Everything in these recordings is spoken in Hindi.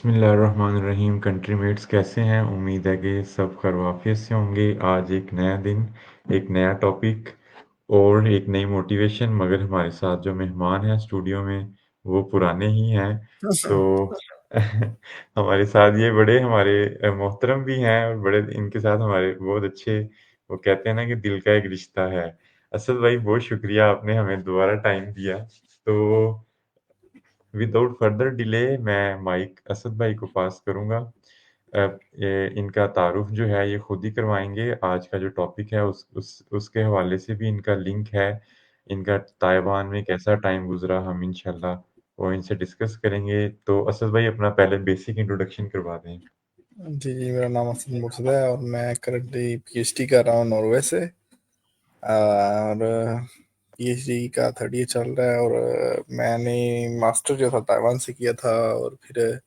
बिस्मिल्लाहिर्रहमानिर्रहीम। कंट्रीमेट्स कैसे हैं? उम्मीद है कि सब खैरियत से होंगे। आज एक नया दिन, एक नया टॉपिक और एक नई मोटिवेशन। मगर हमारे साथ जो मेहमान हैं स्टूडियो में वो पुराने ही हैं। तो हमारे साथ ये बड़े हमारे मोहतरम भी हैं और बड़े इनके साथ हमारे बहुत अच्छे, वो कहते हैं ना कि दिल का एक रिश्ता है। असद भाई, बहुत शुक्रिया आपने हमें दोबारा टाइम दिया। तो विदाउट फर्दर डिले मैं माइक असद भाई को पास करूँगा। इनका तारुफ जो है ये खुद ही करवाएँगे। आज का जो टॉपिक है उसके हवाले से भी इनका लिंक है। इनका ताइवान में कैसा टाइम गुज़रा हम इंशाल्लाह वो इनसे डिस्कस करेंगे। तो असद भाई अपना पहले बेसिक इंट्रोडक्शन करवा दें। जी जी, मेरा नाम असद मुर्तज़ा है और मैं करंटली पीएचडी कर रहा हूँ नॉर्वे से। और पीएचडी का थर्ड ईयर चल रहा है। और मैंने मास्टर जो था ताइवान से किया था, और फिर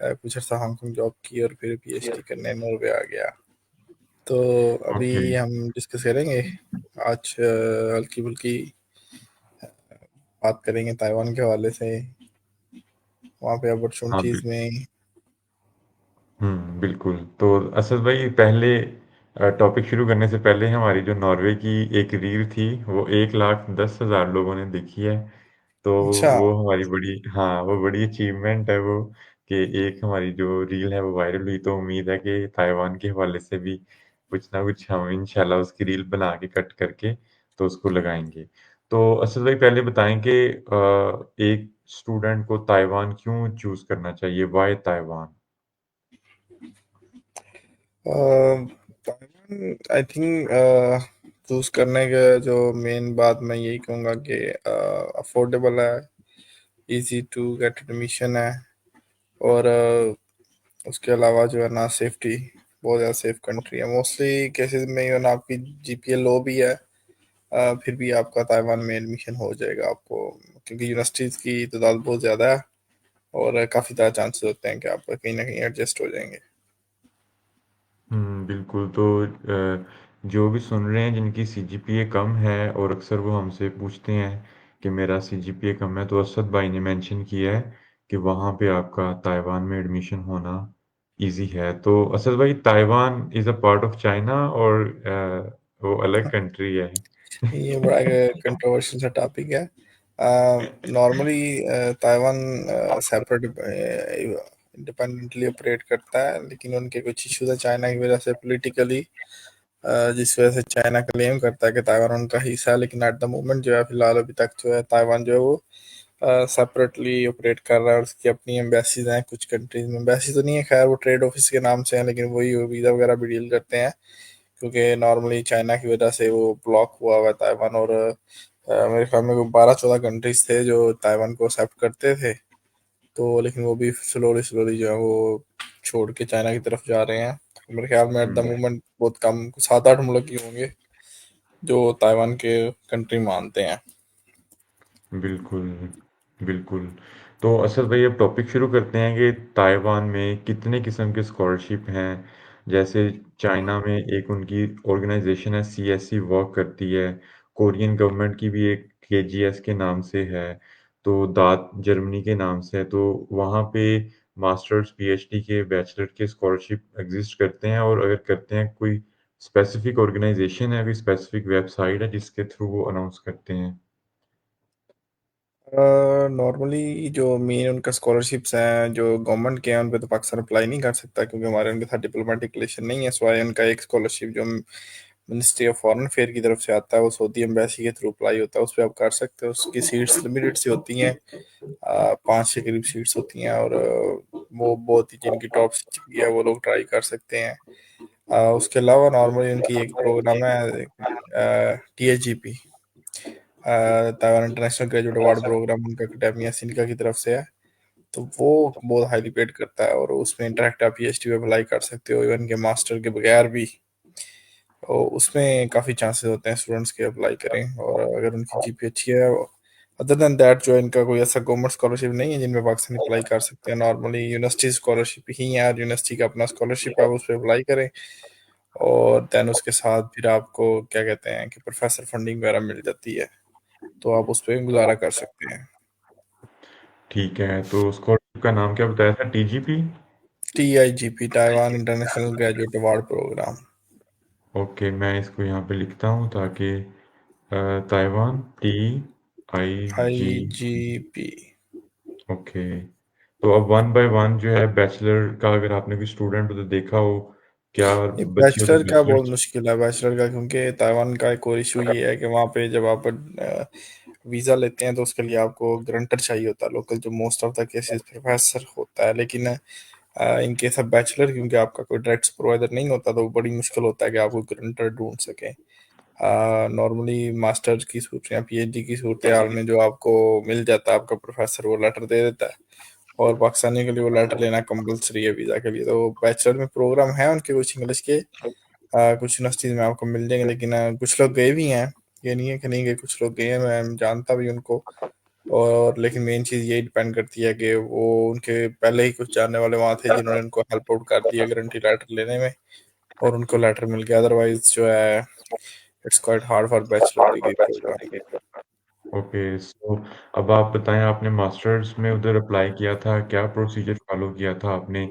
कुछ अर्सा हांगकांग जॉब की, और फिर पीएचडी करने नॉर्वे आ गया। तो अभी ओके। हम डिस्कस करेंगे आज हल्की फुल्की बात करेंगे ताइवान के हवाले से, वहाँ पे हाँ, अपॉर्चुनिटीज़ में। बिल्कुल। तो असद भाई पहले टॉपिक शुरू करने से पहले हमारी जो नॉर्वे की एक रील थी वो 1,10,000 लोगों ने देखी है। तो अच्छा। वो हमारी बड़ी, हाँ, वो बड़ी अचीवमेंट है वो, कि एक हमारी जो रील है वो वायरल हुई। तो उम्मीद है कि ताइवान के हवाले से भी कुछ ना कुछ हम इंशाल्लाह उसकी रील बना के कट करके तो उसको लगाएँगे। तो असद भाई पहले बताएँ कि एक स्टूडेंट को ताइवान क्यों चूज़ करना चाहिए? Why Taiwan? Taiwan I think choose करने का जो मेन बात मैं यही कहूँगा कि अफोर्डेबल है, इजी टू गेट एडमिशन है, और उसके अलावा जो है ना सेफ्टी, बहुत ज़्यादा सेफ कंट्री है। मोस्टली केसेस में जो है ना आपकी जीपीए लो भी है, फिर भी आपका ताइवान में एडमिशन हो जाएगा आपको, क्योंकि यूनिवर्सिटीज़ की तादाद बहुत ज़्यादा है, और काफ़ी ज़्यादा चांसेस होते हैं कि आप कहीं ना कहीं एडजस्ट हो जाएंगे। बिल्कुल। तो जो भी सुन रहे हैं जिनकी सीजीपीए कम है और अक्सर वो हमसे पूछते हैं कि मेरा सीजीपीए कम है, तो असद भाई ने मेंशन किया है कि वहाँ पे आपका ताइवान में एडमिशन होना इजी है। तो असद भाई, Taiwan is a part of China और वो अलग कंट्री है? ये बड़ा कंट्रोवर्शियल सा टॉपिक है। Normally Taiwan separate independently operate करता है, लेकिन उनके कुछ इश्यूज है चाइना की वजह से पॉलिटिकली, जिस वजह से चाइना क्लेम करता है कि ताइवान उनका हिस्सा है। लेकिन एट द मोमेंट जो है, फिलहाल अभी तक जो है ताइवान जो है वो सेपरेटली ऑपरेट कर रहा है, और उसकी अपनी एम्बेसीज हैं कुछ कंट्रीज में। एम्बेसी तो नहीं है खैर, वो ट्रेड ऑफिस के नाम से हैं, लेकिन वही वीज़ा वगैरह भी डील करते हैं, क्योंकि नॉर्मली चाइना की वजह से वो ब्लॉक हुआ हुआ है ताइवान। और मेरे ख्याल में 12-14 कंट्रीज थे जो ताइवान को एक्सेप्ट करते थे, तो लेकिन वो भी स्लोली स्लोली जो है वो छोड़ के चाइना की तरफ जा रहे हैं। तो मेरे ख्याल में एट द हुँ। मोमेंट बहुत कम 7-8 मुल्क ही होंगे जो ताइवान के कंट्री मानते हैं। बिल्कुल, बिल्कुल। तो असद भाई अब टॉपिक शुरू करते हैं कि ताइवान में कितने किस्म के स्कॉलरशिप हैं। जैसे चाइना में एक उनकी ऑर्गेनाइज़ेशन है, सीएससी वर्क करती है। कोरियन गवर्नमेंट की भी एक केजीएस के नाम से है। तो दात जर्मनी के नाम से है। तो वहाँ पे मास्टर्स, पीएचडी के, बैचलर के स्कॉलरशिप एग्ज़िस्ट करते हैं। और अगर करते हैं, कोई स्पेसिफ़िक ऑर्गेनाइज़ेशन है, कोई स्पेसिफ़िक वेबसाइट है जिसके थ्रू वो अनाउंस करते हैं? नॉर्मली जो मेन उनका स्कॉलरशिप्स हैं जो गवर्नमेंट के हैं, उन पे तो पाकिस्तान अप्लाई नहीं कर सकता, क्योंकि हमारे उनके साथ डिप्लोमेटिक रिलेशन नहीं है। सवाए उनका एक स्कॉलरशिप जो मिनिस्ट्री ऑफ फॉरेन अफेयर की तरफ से आता है, वो सऊदी एम्बेसी के थ्रू अप्लाई होता है, उस पर आप कर सकते हो। उसकी सीट्स लिमिटेड सी होती हैं, 5 के करीब सीट्स होती हैं, और वो बहुत ही जिनकी टॉप सीट है वो लोग ट्राई कर सकते हैं। उसके अलावा नॉर्मली उनकी एक प्रोग्राम है, THGP, Taiwan international graduate award program, उनका एकेडमिया सिनका की तरफ से है। तो वो बहुत हाईली पेड करता है, और उसमें इंटरेक्ट आप पीएचडी में अप्लाई कर सकते हो, इवन के मास्टर के बगैर भी। और उसमें काफ़ी चांसेस होते हैं स्टूडेंट्स के अप्लाई करें, और अगर उनकी जीपी अच्छी है। अदर देन दैट जो है, इनका कोई ऐसा गवर्नमेंट स्कॉलरशिप नहीं है जिनमें पाकिस्तानी अप्लाई कर सकते हैं। नॉर्मली यूनिवर्सिटी स्कॉलरशिप ही है, और यूनिवर्सिटी का अपना स्कॉलरशिप है, आप उस पर अप्लाई करें, और देन उसके साथ फिर आपको क्या कहते हैं कि प्रोफेसर फंडिंग वगैरह मिल जाती है, तो आप उस पर गुजारा कर सकते हैं। ठीक है, तो स्कॉल का नाम क्या बताया था? T G P? TIGP, Taiwan international graduate award program. Okay, मैं इसको यहाँ पे लिखता हूँ ताकि Taiwan I TIG। G P okay. तो अब वन बाय वन जो है बैचलर का, अगर आपने कोई स्टूडेंट उधर देखा हो, क्या ये बच्चे उधर बैचलर का बैचलर? बहुत मुश्किल है, बैचलर का, क्योंकि ताइवान का एक और इशू ये है कि वहाँ पे जब आप वीज़ा लेते हैं तो उसके लिए आपको ग्रंटर चाहिए होता है लोकल, जो most of the cases professor होता है। लेकिन इन केस ऑफ बैचलर, क्योंकि आपका कोई डायरेक्ट प्रोवाइडर नहीं होता, तो बड़ी मुश्किल होता है कि आपको ग्रंटर ढूंढ सकें। नॉर्मली मास्टर्स की सूरत या PhD की सूरत हाल में जो आपको मिल जाता है, आपका प्रोफेसर वो लेटर दे देता है, और पाकिस्तानियों के लिए वो लेटर लेना कंपलसरी है वीज़ा के लिए। तो बैचलर में प्रोग्राम है उनके कुछ इंग्लिश के, कुछ यूनिवर्सिटीज़ में आपको मिल जाएंगे, लेकिन कुछ लोग गए भी हैं, ये नहीं है कि नहीं गए, कुछ लोग गए हैं, मैं जानता भी उनको। और लेकिन मेन चीज़ यही डिपेंड करती है कि वो उनके पहले ही कुछ जानने वाले वहाँ थे जिन्होंने उनको हेल्प आउट कर दिया गारंटी लेटर लेने में, और उनको लेटर मिल गया। अदरवाइज जो है it's quite hard for bachelor degree program. Okay, so अब आप बताएं, आपने मास्टर्स में उधर अप्लाई किया था, क्या प्रोसीजर फॉलो किया था आपने?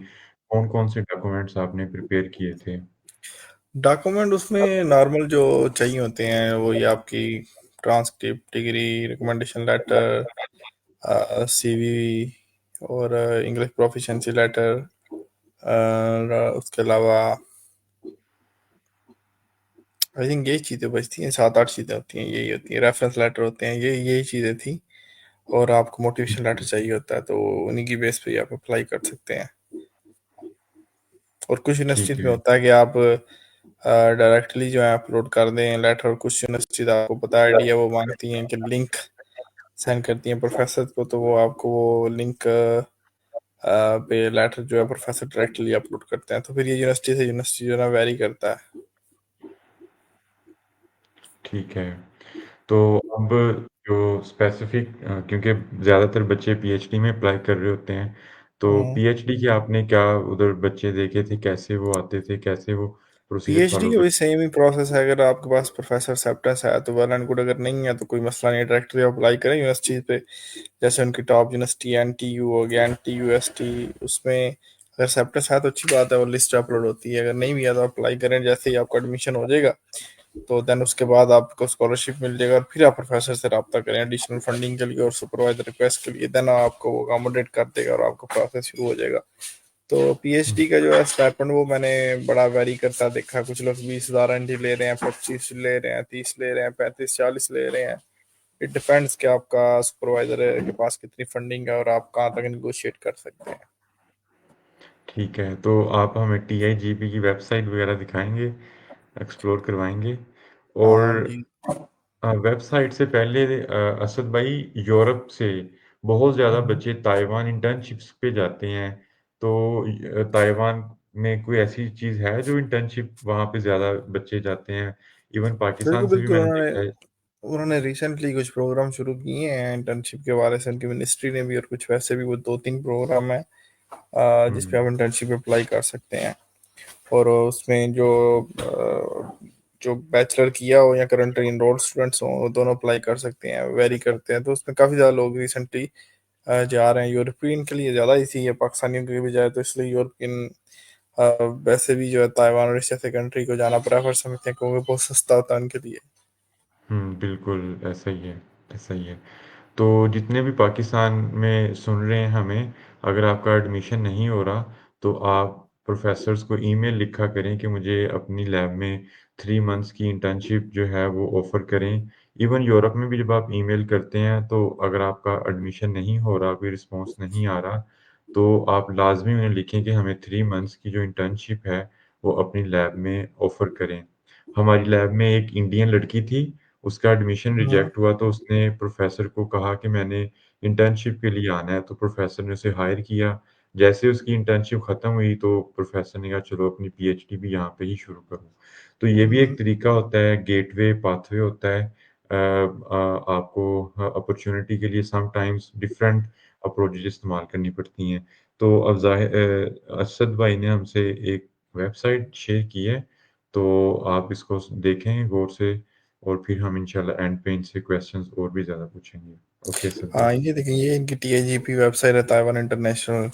कौन कौन से डॉक्यूमेंट्स आपने प्रिपेयर किए थे? डॉक्यूमेंट उसमें नॉर्मल जो चाहिए होते हैं वही आपकी transcript, degree, recommendation letter, CV, और इंग्लिश प्रोफिशिएंसी लेटर, उसके अलावा आई थिंक यही चीज़ें बचती हैं, 7-8 चीज़ें होती हैं, यही होती हैं, रेफरेंस लेटर होते हैं, यही चीज़ें थी। और आपको मोटिवेशन लेटर चाहिए होता है, तो उन्हीं की बेस पे ही आप अप्लाई कर सकते हैं। और कुछ ठीक यूनिवर्सिटीज में है। होता है कि आप डायरेक्टली जो है अपलोड कर दें लेटर, और कुछ यूनिवर्सिटीज आपको पता आइडिया वो मांगती हैं कि लिंक सेंड करती हैं प्रोफेसर को, तो वो आपको वो लिंक पे लेटर जो है प्रोफेसर डायरेक्टली अपलोड करते हैं। तो फिर ये यूनिवर्सिटी से यूनिवर्सिटी जो है ना वेरी करता है। ठीक है। तो अब जो स्पेसिफिक, क्योंकि ज़्यादातर बच्चे पीएचडी में अप्लाई कर रहे होते हैं, तो पीएचडी के आपने क्या उधर बच्चे देखे थे, कैसे वो आते थे, कैसे वो प्रोसीजर PhD फॉलो का भी करते सेम ही प्रोसेस है, अगर आपके पास प्रोफेसर एक्सेप्टेंस है तो वेल एंड गुड, अगर नहीं है तो कोई मसला नहीं, डायरेक्टली अप्लाई करें यूनिवर्सिटी पे। जैसे उनकी टॉप यूनिवर्सिटी NTU हो गया, NTUST, उसमें अगर एक्सेप्टेंस है तो अच्छी बात है, और लिस्ट अपलोड होती है। अगर नहीं भी है तो अप्लाई करें, जैसे ही आपका एडमिशन हो जाएगा तो देन उसके बाद आपको स्कॉलरशिप मिल जाएगा, और फिर आप प्रोफेसर से रब्ता करें एडिशनल फंडिंग के लिए और सुपरवाइजर रिक्वेस्ट के लिए, देन आपको वो अकोमोडेट कर देगा और आपका प्रोसेस शुरू हो जाएगा। तो हैं? PhD का जो है स्टाइपेंड वो मैंने बड़ा वेरी करता देखा, कुछ लोग 20,000 NT ले रहे हैं, 25 ले रहे हैं, 30 ले रहे हैं, 35-40 ले रहे हैं। इट डिपेंड्स कि आपका सुपरवाइजर के पास कितनी फंडिंग है और आप कहाँ तक निगोशिएट कर सकते हैं। ठीक है, तो आप हमें टीआईजीपी की वेबसाइट वगैरह दिखाएँगे, एक्सप्लोर करवाएँगे? हाँ और जी। वेबसाइट से पहले असद भाई, यूरोप से बहुत ज़्यादा हम्म। बच्चे ताइवान इंटर्नशिप्स पे जाते हैं, तो ताइवान में कोई ऐसी चीज़ है जो इंटर्नशिप वहाँ पे ज़्यादा बच्चे जाते हैं? इवन बिल्कुल पाकिस्तान से भी बिल्कुल, मैंने उन्होंने देखा है। उन्होंने रिसेंटली कुछ प्रोग्राम शुरू किए हैं इंटर्नशिप के वाले से, उनकी मिनिस्ट्री ने भी, और कुछ वैसे भी वो 2-3 प्रोग्राम है जिस पे हुँ, आप इंटर्नशिप अप्लाई कर सकते हैं। और उसमें जो बैचलर किया हो या करंटली इनरोल्ड स्टूडेंट्स हो, वो दोनों अप्लाई कर सकते हैं, वेरी करते हैं। तो उसमें काफ़ी ज़्यादा लोग रिसेंटली जा रहे हैं। यूरोपियन के लिए ज़्यादा इजी है पाकिस्तानियों के भी जाए तो, इसलिए यूरोपियन वैसे भी जो है ताइवान और इस जैसे कंट्री को जाना प्रेफर समझते हैं, क्योंकि बहुत सस्ता होता है उनके लिए। बिल्कुल ऐसा ही है, ऐसा ही है। तो जितने भी पाकिस्तान में सुन रहे हैं हमें, अगर आपका एडमिशन नहीं हो रहा, तो आप प्रोफ़ेसर्स को ईमेल लिखा करें कि मुझे अपनी लैब में 3 मंथ्स की इंटर्नशिप जो है वो ऑफ़र करें। इवन यूरोप में भी जब आप ईमेल करते हैं, तो अगर आपका एडमिशन नहीं हो रहा, कोई रिस्पॉन्स नहीं आ रहा, तो आप लाज़मी उन्हें लिखें कि हमें 3 मंथ्स की जो इंटर्नशिप है, वो अपनी लैब में ऑफ़र करें। हमारी लैब में एक इंडियन लड़की थी, उसका एडमिशन हम्म। रिजेक्ट हुआ, तो उसने प्रोफ़ेसर को कहा कि मैंने इंटर्नशिप के लिए आना है, तो प्रोफ़ेसर ने उसे हायर किया। जैसे उसकी इंटर्नशिप खत्म हुई, तो प्रोफ़ेसर ने कहा चलो अपनी पीएचडी भी यहाँ पे ही शुरू करो। तो ये भी एक हम्म। तरीका होता है, गेटवे पाथवे होता है। आपको अपॉर्च्युनिटी के लिए समटाइम्स डिफरेंट अप्रोचेज़ इस्तेमाल करनी पड़ती हैं। तो अब असद भाई ने हमसे एक वेबसाइट शेयर की है, तो आप इसको देखें गौर से, और फिर हम इंशाल्लाह एंड पे इनसे क्वेश्चंस और भी ज़्यादा पूछेंगे। ओके असद भाई। हाँ, ये देखिए, ये इनकी TIGP वेबसाइट है, ताइवान इंटरनेशनल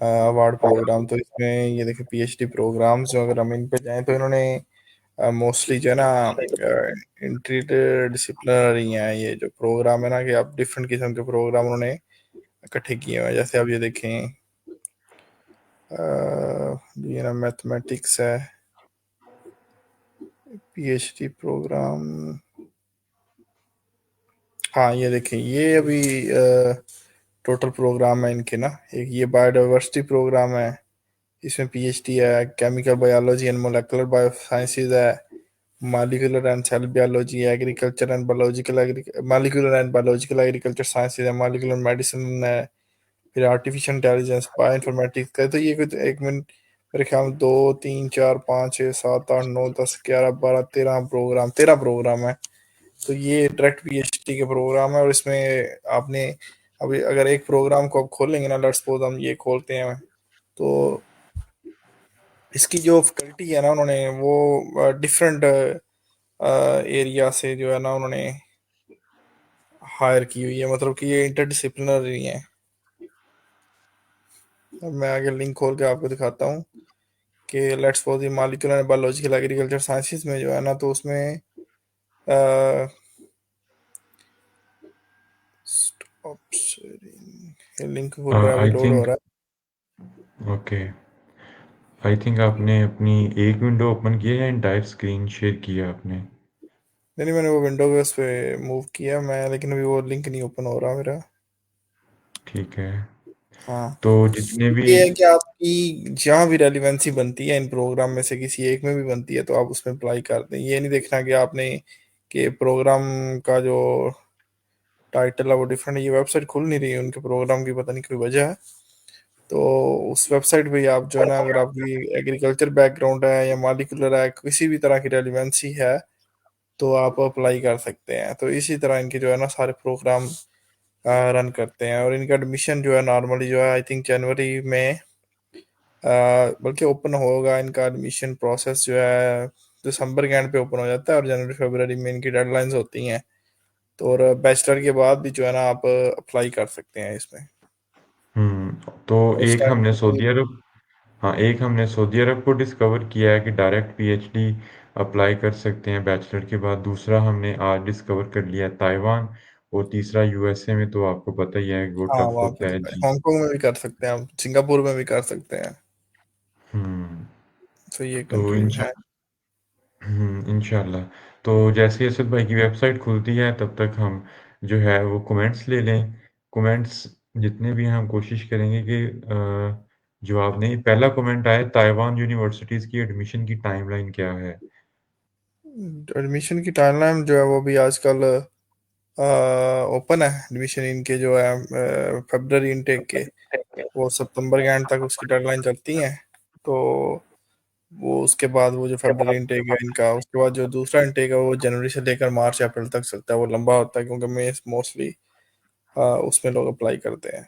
अवार्ड प्रोग्राम। तो इसमें ये देखिए PhD प्रोग्राम्स, जो अगर हम इन पे जाएं तो इन्होंने मोस्टली जो है ना इंटर डिसिप्लिनरी हैं ये जो प्रोग्राम है ना, कि आप डिफरेंट किस्म के प्रोग्राम उन्होंने इकट्ठे किए हुए हैं। जैसे आप ये देखें, ये ना मैथमेटिक्स है, PhD प्रोग्राम। हाँ, ये देखें, ये अभी टोटल प्रोग्राम है इनके ना। एक ये बायोडाइवर्सिटी प्रोग्राम है, इसमें PhD है। Chemical biology and molecular biosciences है। मॉलिक्यूलर एंड सेल बायोलॉजी है। Agriculture and biological molecular and biological agriculture sciences है। मॉलिक्यूलर मेडिसिन है। फिर आर्टिफिशियल इंटेलिजेंस, बायो इन्फॉर्मेटिक्स का। तो ये कुछ एक मिनट, मेरे ख्याल में 2 3 4 5 6 7 8 9 10 11 12 13 प्रोग्राम, 13 प्रोग्राम है। तो ये डायरेक्ट PhD के प्रोग्राम है। और इसमें आपने अभी अगर एक प्रोग्राम को आप खोलेंगे ना, लेट्स सपोज हम ये खोलते हैं, तो इसकी जो फैकल्टी है ना, उन्होंने वो डिफरेंट एरिया से जो है ना उन्होंने हायर की हुई है, मतलब कि ये इंटरडिसिप्लिनरी है। अब मैं आगे लिंक खोल के आपको दिखाता हूँ कि लेट्स सपोज ये molecular and biological agriculture sciences में जो है ना, तो उसमें स्टॉप शेयरिंग, ये लिंक खुल रहा है, अभी आई लोड हो थिंक रहा ओके, आई थिंक आपने अपनी एक विंडो ओपन की है या एंटायर स्क्रीन शेयर किया आपने? है। नहीं, मैंने वो विंडो के उस पे मूव किया मैं, लेकिन अभी वो लिंक नहीं ओपन हो रहा मेरा। ठीक है। हाँ, तो जितने भी ये है कि आपकी जहाँ भी रेलिवेंसी बनती है इन प्रोग्राम में से किसी एक में भी बनती है, तो आप उसमें अप्लाई कर दें। ये नहीं देखना कि आपने कि प्रोग्राम का जो टाइटल है वो डिफरेंट है। ये वेबसाइट खुल नहीं रही है उनके प्रोग्राम की, पता नहीं कोई वजह है। तो उस वेबसाइट पे ही आप जो है ना, अगर आपकी एग्रीकल्चर बैकग्राउंड है या मॉलिक्यूलर है, किसी भी तरह की रेलिवेंसी है, तो आप अप्लाई कर सकते हैं। तो इसी तरह इनके जो है ना सारे प्रोग्राम रन करते हैं। और इनका एडमिशन जो है नॉर्मली जो है आई थिंक जनवरी में, बल्कि ओपन होगा। इनका एडमिशन प्रोसेस जो है दिसंबर के एंड पे ओपन हो जाता है, और जनवरी फरवरी में इनकी डेडलाइंस होती हैं। तो और बैचलर के बाद भी जो है ना आप अप्लाई कर सकते हैं इसमें। तो और एक हमने स्टार्टिंग, सऊदी अरब, हाँ, एक हमने सऊदी अरब को डिस्कवर किया है कि डायरेक्ट पीएचडी अप्लाई कर सकते हैं बैचलर के बाद। दूसरा हमने आज डिस्कवर कर लिया है ताइवान। और तीसरा यूएसए में, तो आपको पता ही है वो हाँ, टफ वहाँ पे होता तो है जी। हांगकांग में भी कर सकते हैं आप, सिंगापुर में भी कर सकते हैं। हम्म तो ये तो कंट्रीज इंशा हैं। इंशाल्लाह। तो जैसे ही असद भाई की वेबसाइट खुलती है तब तक हम जो है वो कमेंट्स ले लें। कमेंट्स जितने भी हैं हम कोशिश करेंगे कि जो आपने पहला कमेंट आया, ताइवान यूनिवर्सिटीज़ की एडमिशन की टाइमलाइन क्या है? एडमिशन की टाइमलाइन जो है वो भी आजकल ओपन है। एडमिशन इनके जो है फरवरी इनटेक के, वो सितंबर के एंड तक उसकी डेडलाइन चलती है। तो वो उसके बाद वो जो फरवरी इनटेक है इनका, उसके बाद जो दूसरा इनटेक है वो जनवरी से लेकर मार्च अप्रैल तक चलता है। वो लंबा होता है क्योंकि मैं मोस्टली उसमें लोग अप्लाई करते हैं।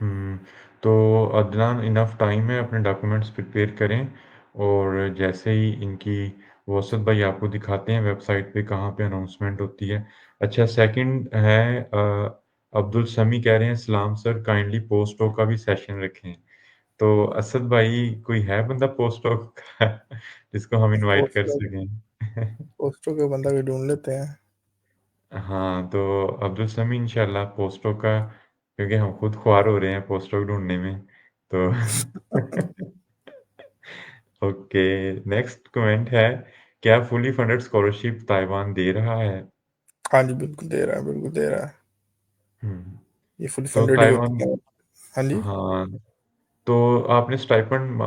हुँ, तो अदनान इनफ टाइम है, अपने डॉक्यूमेंट्स प्रिपेयर करें। और जैसे ही इनकी वो असद भाई आपको दिखाते हैं वेबसाइट पे कहाँ पे अनाउंसमेंट होती है। अच्छा, सेकंड है अब्दुल समी कह रहे हैं सलाम सर, काइंडली पोस्ट डॉक का भी सेशन रखें। तो असद भाई, कोई है बंदा पोस्ट डॉक का जिसको हम इनवाइट कर पोस्टों सकें? पोस्टों के बंदा भी ढूंढ लेते हैं। हाँ, तो अब्दुल समी इंशाल्लाह पोस्टों का, क्योंकि हम खुद ख्वार हो रहे हैं पोस्टों ढूँढने में, तो ओके, नेक्स्ट कमेंट है, क्या फुली फंडेड स्कॉलरशिप ताइवान दे रहा है? हाँ जी, बिल्कुल दे रहा है, बिल्कुल दे रहा है। हुँ, ये फुल तो फंडेड ही ताइवान, होती है। हाँ जी। हाँ, तो आपने स्टाइपेंड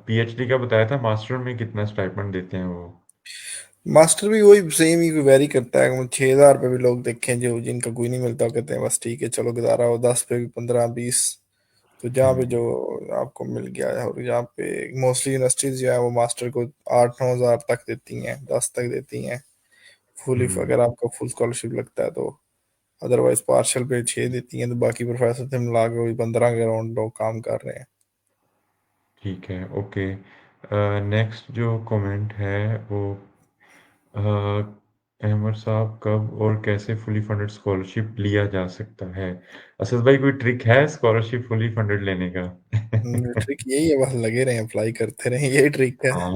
पीएचडी का बताया था, मास्टर में कितना स्टाइपेंड देते हैं वो? मास्टर भी वही सेम ही वेरी करता है। 6,000 रुपये भी लोग देखें जो जिनका कोई नहीं मिलता, वो कहते हैं बस ठीक है चलो गुजारा हो। 10 पे भी 15 20। तो जहाँ पे हुँ, जो आपको मिल गया है। और यहाँ पे मोस्टली यूनिवर्सिटीज जो है वो मास्टर को 8 9 हज़ार तक देती हैं, 10 तक देती हैं फुल, हुँ, अगर आपका फुल स्कॉलरशिप लगता है तो। अदरवाइज पार्शल पे 6 देती हैं। तो बाकी प्रोफेसर से मिला के वही 15 के अराउंड लोग काम कर रहे हैं। ठीक है, ओके। नेक्स्ट जो कमेंट है वो अहमद साहब कब और कैसे फुली फंडेड स्कॉलरशिप लिया जा सकता है? असद भाई कोई ट्रिक है स्कॉलरशिप फुली फंडेड लेने का? ट्रिक यही है, बस लगे रहे अप्लाई करते रहे, यही ट्रिक है, हाँ।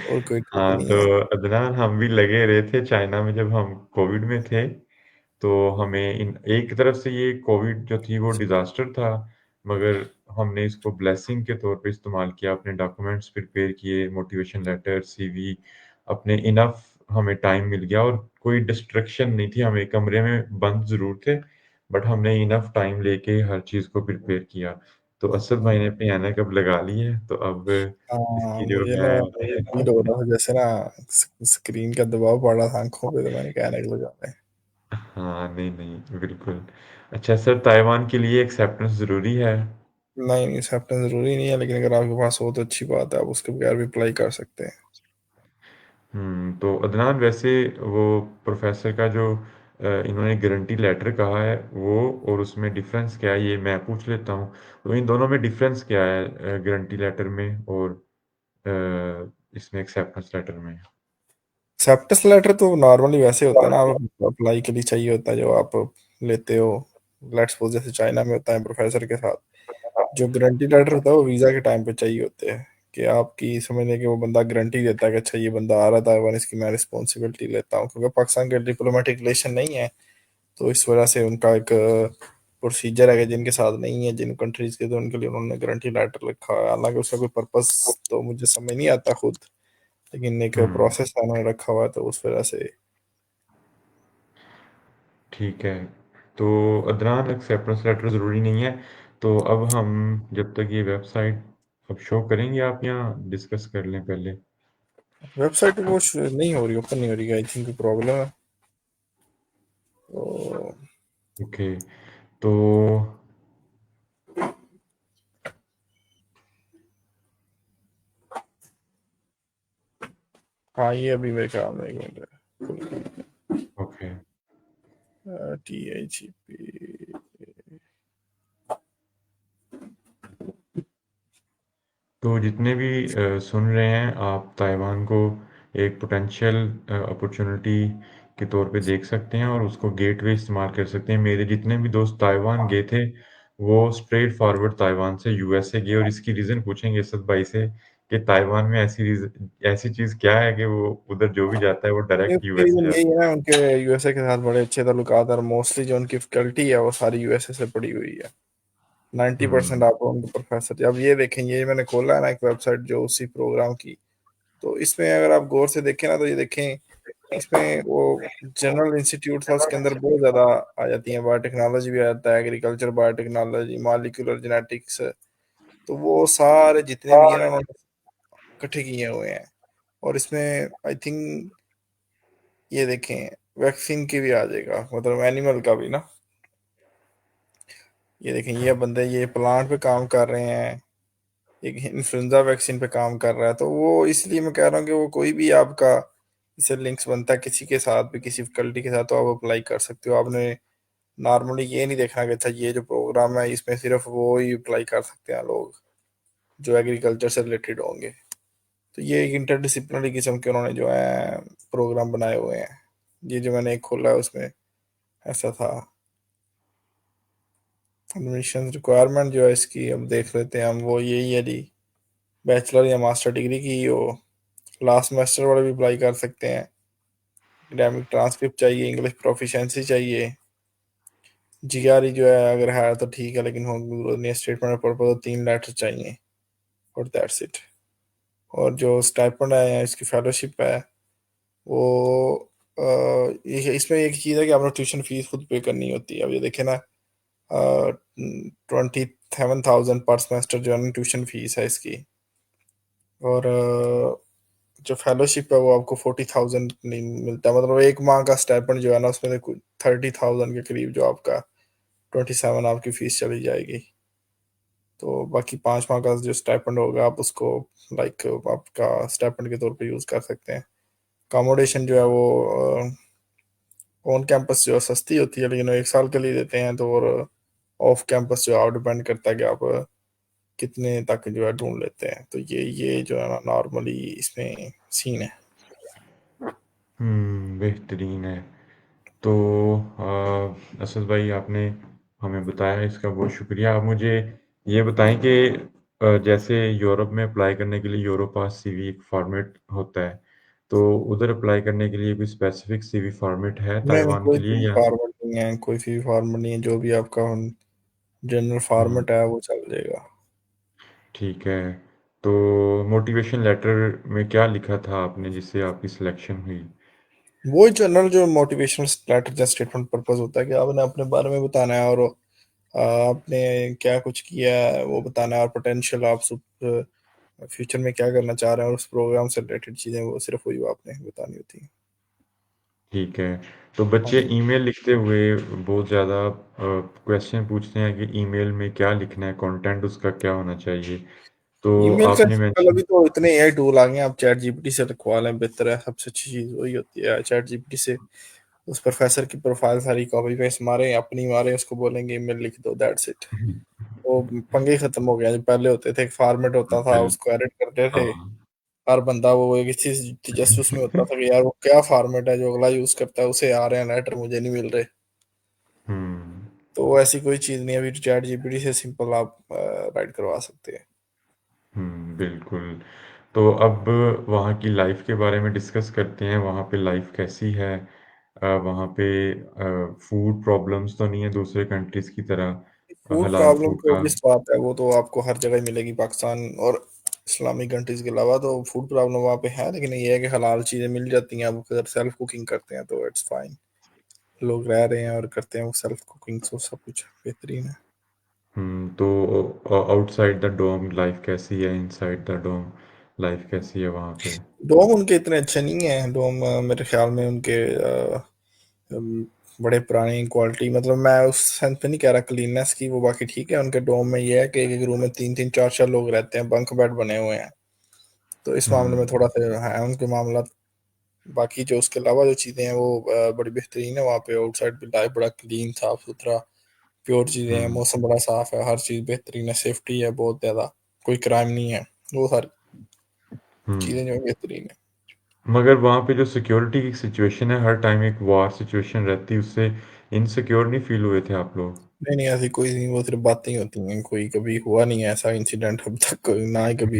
और कोई ट्रिक हाँ, नहीं तो है। अदनान हम भी लगे रहे थे चाइना में जब हम कोविड में थे, तो हमें इन एक तरफ से ये कोविड जो थी वो डिज़ास्टर था, मगर हमने इसको ब्लेसिंग के तौर पे इस्तेमाल किया, अपने डॉक्यूमेंट्स प्रिपेयर किए, मोटिवेशन लेटर, सीवी, अपने इनफ हमें टाइम मिल गया और कोई डिस्ट्रैक्शन नहीं थी, हम एक कमरे में बंद ज़रूर थे, बट हमने इनफ टाइम लेके हर चीज़ को प्रिपेयर किया। तो असद भाई ने अपनी ऐनक अब लगा ली है, तो अब हाँ, इसकी जो मुझे ना ये है। फील हो रहा था जैसे ना स्क्रीन का दबाव पड़ रहा था आंखों पे, तो मैंने कहा ना लगा है। हाँ, नहीं, नहीं, बिल्कुल। अच्छा सर, ताइवान के लिए एक्सेप्टेंस ज़रूरी है? नहीं नहीं, एक्सेप्टेंस जरूरी नहीं है, लेकिन अगर आपके पास हो तो अच्छी बात है, आप उसके बगैर भी अप्लाई कर सकते हैं। तो अदनान वैसे वो प्रोफ़ेसर का जो इन्होंने गारंटी लेटर कहा है वो और उसमें डिफ़रेंस क्या है, ये मैं पूछ लेता हूँ। तो इन दोनों में डिफ़रेंस क्या है गारंटी लेटर में और इसमें एक्सेप्टेंस लेटर में? एक्सेप्टेंस लेटर तो नॉर्मली वैसे होता है ना, आप अप्लाई के लिए चाहिए होता है जो आप लेते हो। लेट्स सपोज जैसे चाइना में होता है प्रोफेसर के साथ, जो गारंटी लेटर होता है वो वीजा के टाइम पे चाहिए होते हैं, कि आपकी समझने कि वो बंदा गारंटी देता है कि अच्छा ये बंदा आ रहा था, वन इसकी मैं रिस्पॉन्सिबिलिटी लेता हूँ, क्योंकि पाकिस्तान के डिप्लोमेटिक रिलेशन नहीं है। तो इस वजह से उनका एक प्रोसीजर है कि जिनके साथ नहीं है, जिन कंट्रीज के, तो उनके लिए उन्होंने गारंटी लेटर लिखा है। हालांकि उसका कोई पर्पस तो मुझे समझ नहीं आता खुद, लेकिन एक हुँ, प्रोसेस है उन्होंने रखा हुआ है, तो उस वजह से। ठीक है। तो अदनान एक्सेप्टेंस लेटर ज़रूरी नहीं है, तो अब हम जब तक ये वेबसाइट अब शो करेंगे आप या डिस्कस कर लें पहले? वेबसाइट वो नहीं हो रही, ओपन नहीं हो रही, आई थिंक प्रॉब्लम है। तो ओके, तो हाँ, ये अभी मेरे ख्याल में एक मिनट ओके। है, TIGP। तो जितने भी सुन रहे हैं आप ताइवान को एक पोटेंशियल अपॉर्चुनिटी के तौर पे देख सकते हैं और उसको गेटवे इस्तेमाल कर सकते हैं। मेरे जितने भी दोस्त ताइवान गए थे, वो स्ट्रेट फॉरवर्ड ताइवान से यूएसए गए और इसकी रीज़न पूछेंगे असद भाई से कि ताइवान में ऐसी चीज़ क्या है कि वो उधर जो भी जाता है वो डायरेक्ट उसके यूएसए रीजन यही जाता है ना, उनके यूएसए के साथ बड़े अच्छे ताल्लुकात, और मोस्टली जो उनकी फैकल्टी है वो सारी यूएसए से पड़ी हुई है। है। 90% आपको उनके प्रोफेसर, अब ये देखें, ये मैंने खोला है ना एक वेबसाइट जो उसी प्रोग्राम की, तो इसमें अगर आप गौर से देखें ना, तो ये देखें इसमें वो जनरल इंस्टीट्यूट था, उसके अंदर बहुत ज्यादा आ जाती है, बायोटेक्नोलॉजी भी आ जाता है, एग्रीकल्चर बायोटेक्नोलॉजी, मॉलिक्यूलर जेनेटिक्स, तो वो सारे जितने भी हैं ना उन्होंने इकट्ठे किए हुए हैं। और इसमें आई थिंक ये देखें वैक्सीन की भी आ जाएगा, मतलब एनिमल का भी ना। ये देखें ये बंदे ये प्लांट पे काम कर रहे हैं, एक इन्फ्लुएंजा वैक्सीन पे काम कर रहा है, तो वो इसलिए मैं कह रहा हूँ कि वो कोई भी आपका इससे लिंक्स बनता है किसी के साथ भी, किसी फैकल्टी के साथ, तो आप अप्लाई कर सकते हो। आपने नॉर्मली ये नहीं देखना कि अच्छा ये जो प्रोग्राम है इसमें सिर्फ वो ही अप्लाई कर सकते हैं लोग जो एग्रीकल्चर से रिलेटेड होंगे। तो ये एक इंटरडिसिप्लिनरी किस्म के उन्होंने जो है प्रोग्राम बनाए हुए हैं। ये जो मैंने एक खोला है उसमें ऐसा था। एडमिशन रिक्वायरमेंट जो है इसकी, अब देख लेते हैं हम, वो यही है जी, बैचलर या मास्टर डिग्री की हो, लास्ट सेमेस्टर वाले भी अप्लाई कर सकते हैं, एकेडमिक ट्रांसक्रिप्ट चाहिए, इंग्लिश प्रोफिशिएंसी चाहिए, जीआरई जो है अगर है तो ठीक है, लेकिन हो नहीं, स्टेटमेंट पर्पज 3 लेटर चाहिए, और दैट्स इट। और जो स्टाइपेंड है या इसकी फेलोशिप है वो इसमें एक चीज़ है कि आपने ट्यूशन फीस खुद पे करनी होती है। अब ये देखे ना, 27,000 पर सेमेस्टर जो है ना ट्यूशन फीस है इसकी, और जो फेलोशिप है वो आपको 40,000 नहीं मिलता, मतलब एक माह का स्टाइपेंड जो है ना उसमें 30,000 के करीब जो आपका 27 आपकी फीस चली जाएगी। तो बाकी 5 माह का जो स्टाइपेंड होगा आप उसको लाइक आपका स्टाइपेंड के तौर पे यूज कर सकते हैं। अकोमोडेशन जो है वो ऑन कैंपस जो है सस्ती होती है, लेकिन वो 1 साल के लिए देते हैं, तो और ऑफ कैंपस जो है आप डिपेंड करता है कि आप कितने तक जो है ढूंढ लेते हैं। तो ये जो है ना नॉर्मली इसमें सीन है। बेहतरीन है। तो असद भाई, आपने हमें बताया, इसका बहुत शुक्रिया। आप मुझे ये बताएं कि जैसे यूरोप में अप्लाई करने के लिए यूरोपास सीवी एक फॉर्मेट होता है, तो उधर अप्लाई करने के लिए कोई स्पेसिफिक सीवी फॉर्मेट है नहीं नहीं, ताइवान कोई के लिए सी या? फॉर्मेट नहीं है, कोई सी फॉर्मेट नहीं है, जो भी आपका जनरल हम्म, फॉर्मेट है वो चल जाएगा। ठीक है। तो मोटिवेशन लेटर में क्या लिखा था आपने जिससे आपकी सिलेक्शन हुई? वो जनरल जो मोटिवेशनल लेटर या स्टेटमेंट पर्पस होता है कि आपने अपने बारे में बताना है, और आपने क्या कुछ किया है वो बताना है, और पोटेंशियल आप फ्यूचर में क्या करना चाह रहे हैं, और उस प्रोग्राम से रिलेटेड चीज़ें वो सिर्फ वही आपने बतानी होती हैं। ठीक है। तो हाँ बच्चे जी। ईमेल लिखते हुए बहुत ज़्यादा क्वेश्चन पूछते हैं कि ईमेल में क्या लिखना है, कंटेंट उसका क्या होना चाहिए। तो ईमेल का आपने सिंपल, मेंशन। अभी तो इतने एआई टूल आ गए हैं, आप चैट जीपीटी से लिखवा लें, बेहतर है। सबसे अच्छी चीज़ वही होती है, चैट जीपीटी से उस प्रोफेसर की प्रोफाइल सारी कॉपी पेस्ट मारे, अपनी मारे, उसको बोलेंगे ईमेल लिख दो, दैट्स इट। वो पंगे खत्म हो गया। जो पहले होते थे, एक फॉर्मेट होता था, बिल उसको एडिट करते थे। हाँ। हर बंदा वो एक चीज तजस्सुस में होता था कि यार वो क्या फॉर्मेट है जो अगला यूज करता है, उसे आ रहे हैं लेटर, मुझे नहीं मिल रहे। हम्म। तो वो ऐसी कोई चीज नहीं है, अभी चैट जीपीटी से सिंपल आप राइट करवा सकते हैं। बिल्कुल। तो अब वहाँ की लाइफ के बारे में डिस्कस करते हैं। वहाँ पे लाइफ कैसी है? वहाँ पे फूड प्रॉब्लम्स तो नहीं है दूसरे कंट्रीज की तरह? फूड हलाल प्रॉब्लम फूड तो का? obvious बात है, वो तो आपको हर जगह मिलेगी, पाकिस्तान और इस्लामिक कंट्रीज के अलावा। तो फूड प्रॉब्लम वहाँ पे है, लेकिन ये है कि हलाल चीजें मिल जाती हैं। आप अगर सेल्फ कुकिंग करते हैं तो इट्स फाइन। लोग रह रहे हैं और करते हैं वो सेल्फ कुकिंग, तो सब कुछ बेहतरीन है। तो आउटसाइड द डोम लाइफ कैसी है? इनसाइड द डोम लाइफ कैसी है वहाँ पे? डोम उनके इतने अच्छे नहीं है। डोम मेरे ख्याल में उनके अम, बड़े पुरानी क्वालिटी, मतलब मैं उस सेंस पे नहीं कह रहा क्लीननेस की, वो बाकी ठीक है। उनके डोम में ये है कि एक रूम में तीन तीन चार चार लोग रहते हैं, बंक बेड बने हुए हैं। तो इस मामले में हम्म। थोड़ा सा है उनके मामला। बाकी जो उसके अलावा जो चीज़ें हैं वो बड़ी बेहतरीन है वहाँ पे। आउटसाइड भी लाइफ बड़ा क्लीन, साफ सुथरा, प्योर चीज़ें हैं। हम्म। मौसम बड़ा साफ है, हर चीज़ बेहतरीन है, सेफ्टी है बहुत ज़्यादा, कोई क्राइम नहीं है। वो सारी हम्म। चीज़ें जो हैं बेहतरीन है। मगर वहाँ पे जो सिक्योरिटी की सिचुएशन है, हर टाइम एक वार सिचुएशन रहती है, उससे इनसिक्योर नहीं फील हुए थे आप लोग? नहीं नहीं, ऐसी कोई नहीं, वो सिर्फ बातें ही होती हैं, कोई कभी हुआ नहीं है ऐसा इंसिडेंट अब तक, ना ही कभी।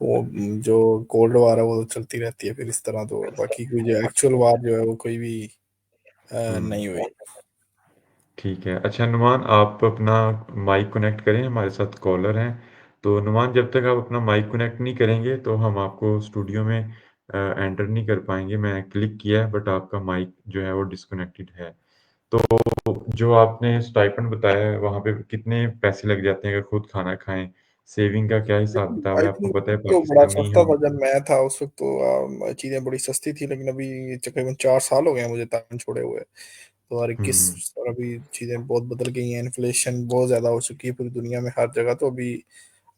वो जो कोल्ड वार है वो तो चलती रहती है फिर इस तरह। तो बाकी कोई जो एक्चुअल वार जो है वो कोई भी हम्म। नहीं हुई। ठीक है। अच्छा नुमान, आप अपना माइक कनेक्ट करें, हमारे साथ कॉलर हैं। तो नुमान, जब तक आप अपना माइक कनेक्ट नहीं करेंगे तो हम आपको स्टूडियो में एंटर नहीं कर पाएंगे। मैं क्लिक किया है बट आपका माइक जो है वो डिस्कनेक्टेड है। तो जो आपने स्टाइपेंड बताया है, वहाँ पे कितने पैसे लग जाते हैं अगर खुद खाना खाएं? सेविंग का क्या हिसाब किताब आई है? आपको थिंक पता है तो बड़ा पाकिस्तानी सस्ता था हम। जब मैं था उस वक्त, तो चीज़ें बड़ी सस्ती थी, लेकिन अभी तकरीबन 4 साल हो गए हैं मुझे ताइवान छोड़े हुए। 2021, हम्म। और अभी चीज़ें बहुत बदल गई हैं। इन्फ्लेशन बहुत ज़्यादा हो चुकी है पूरी दुनिया में हर जगह। तो अभी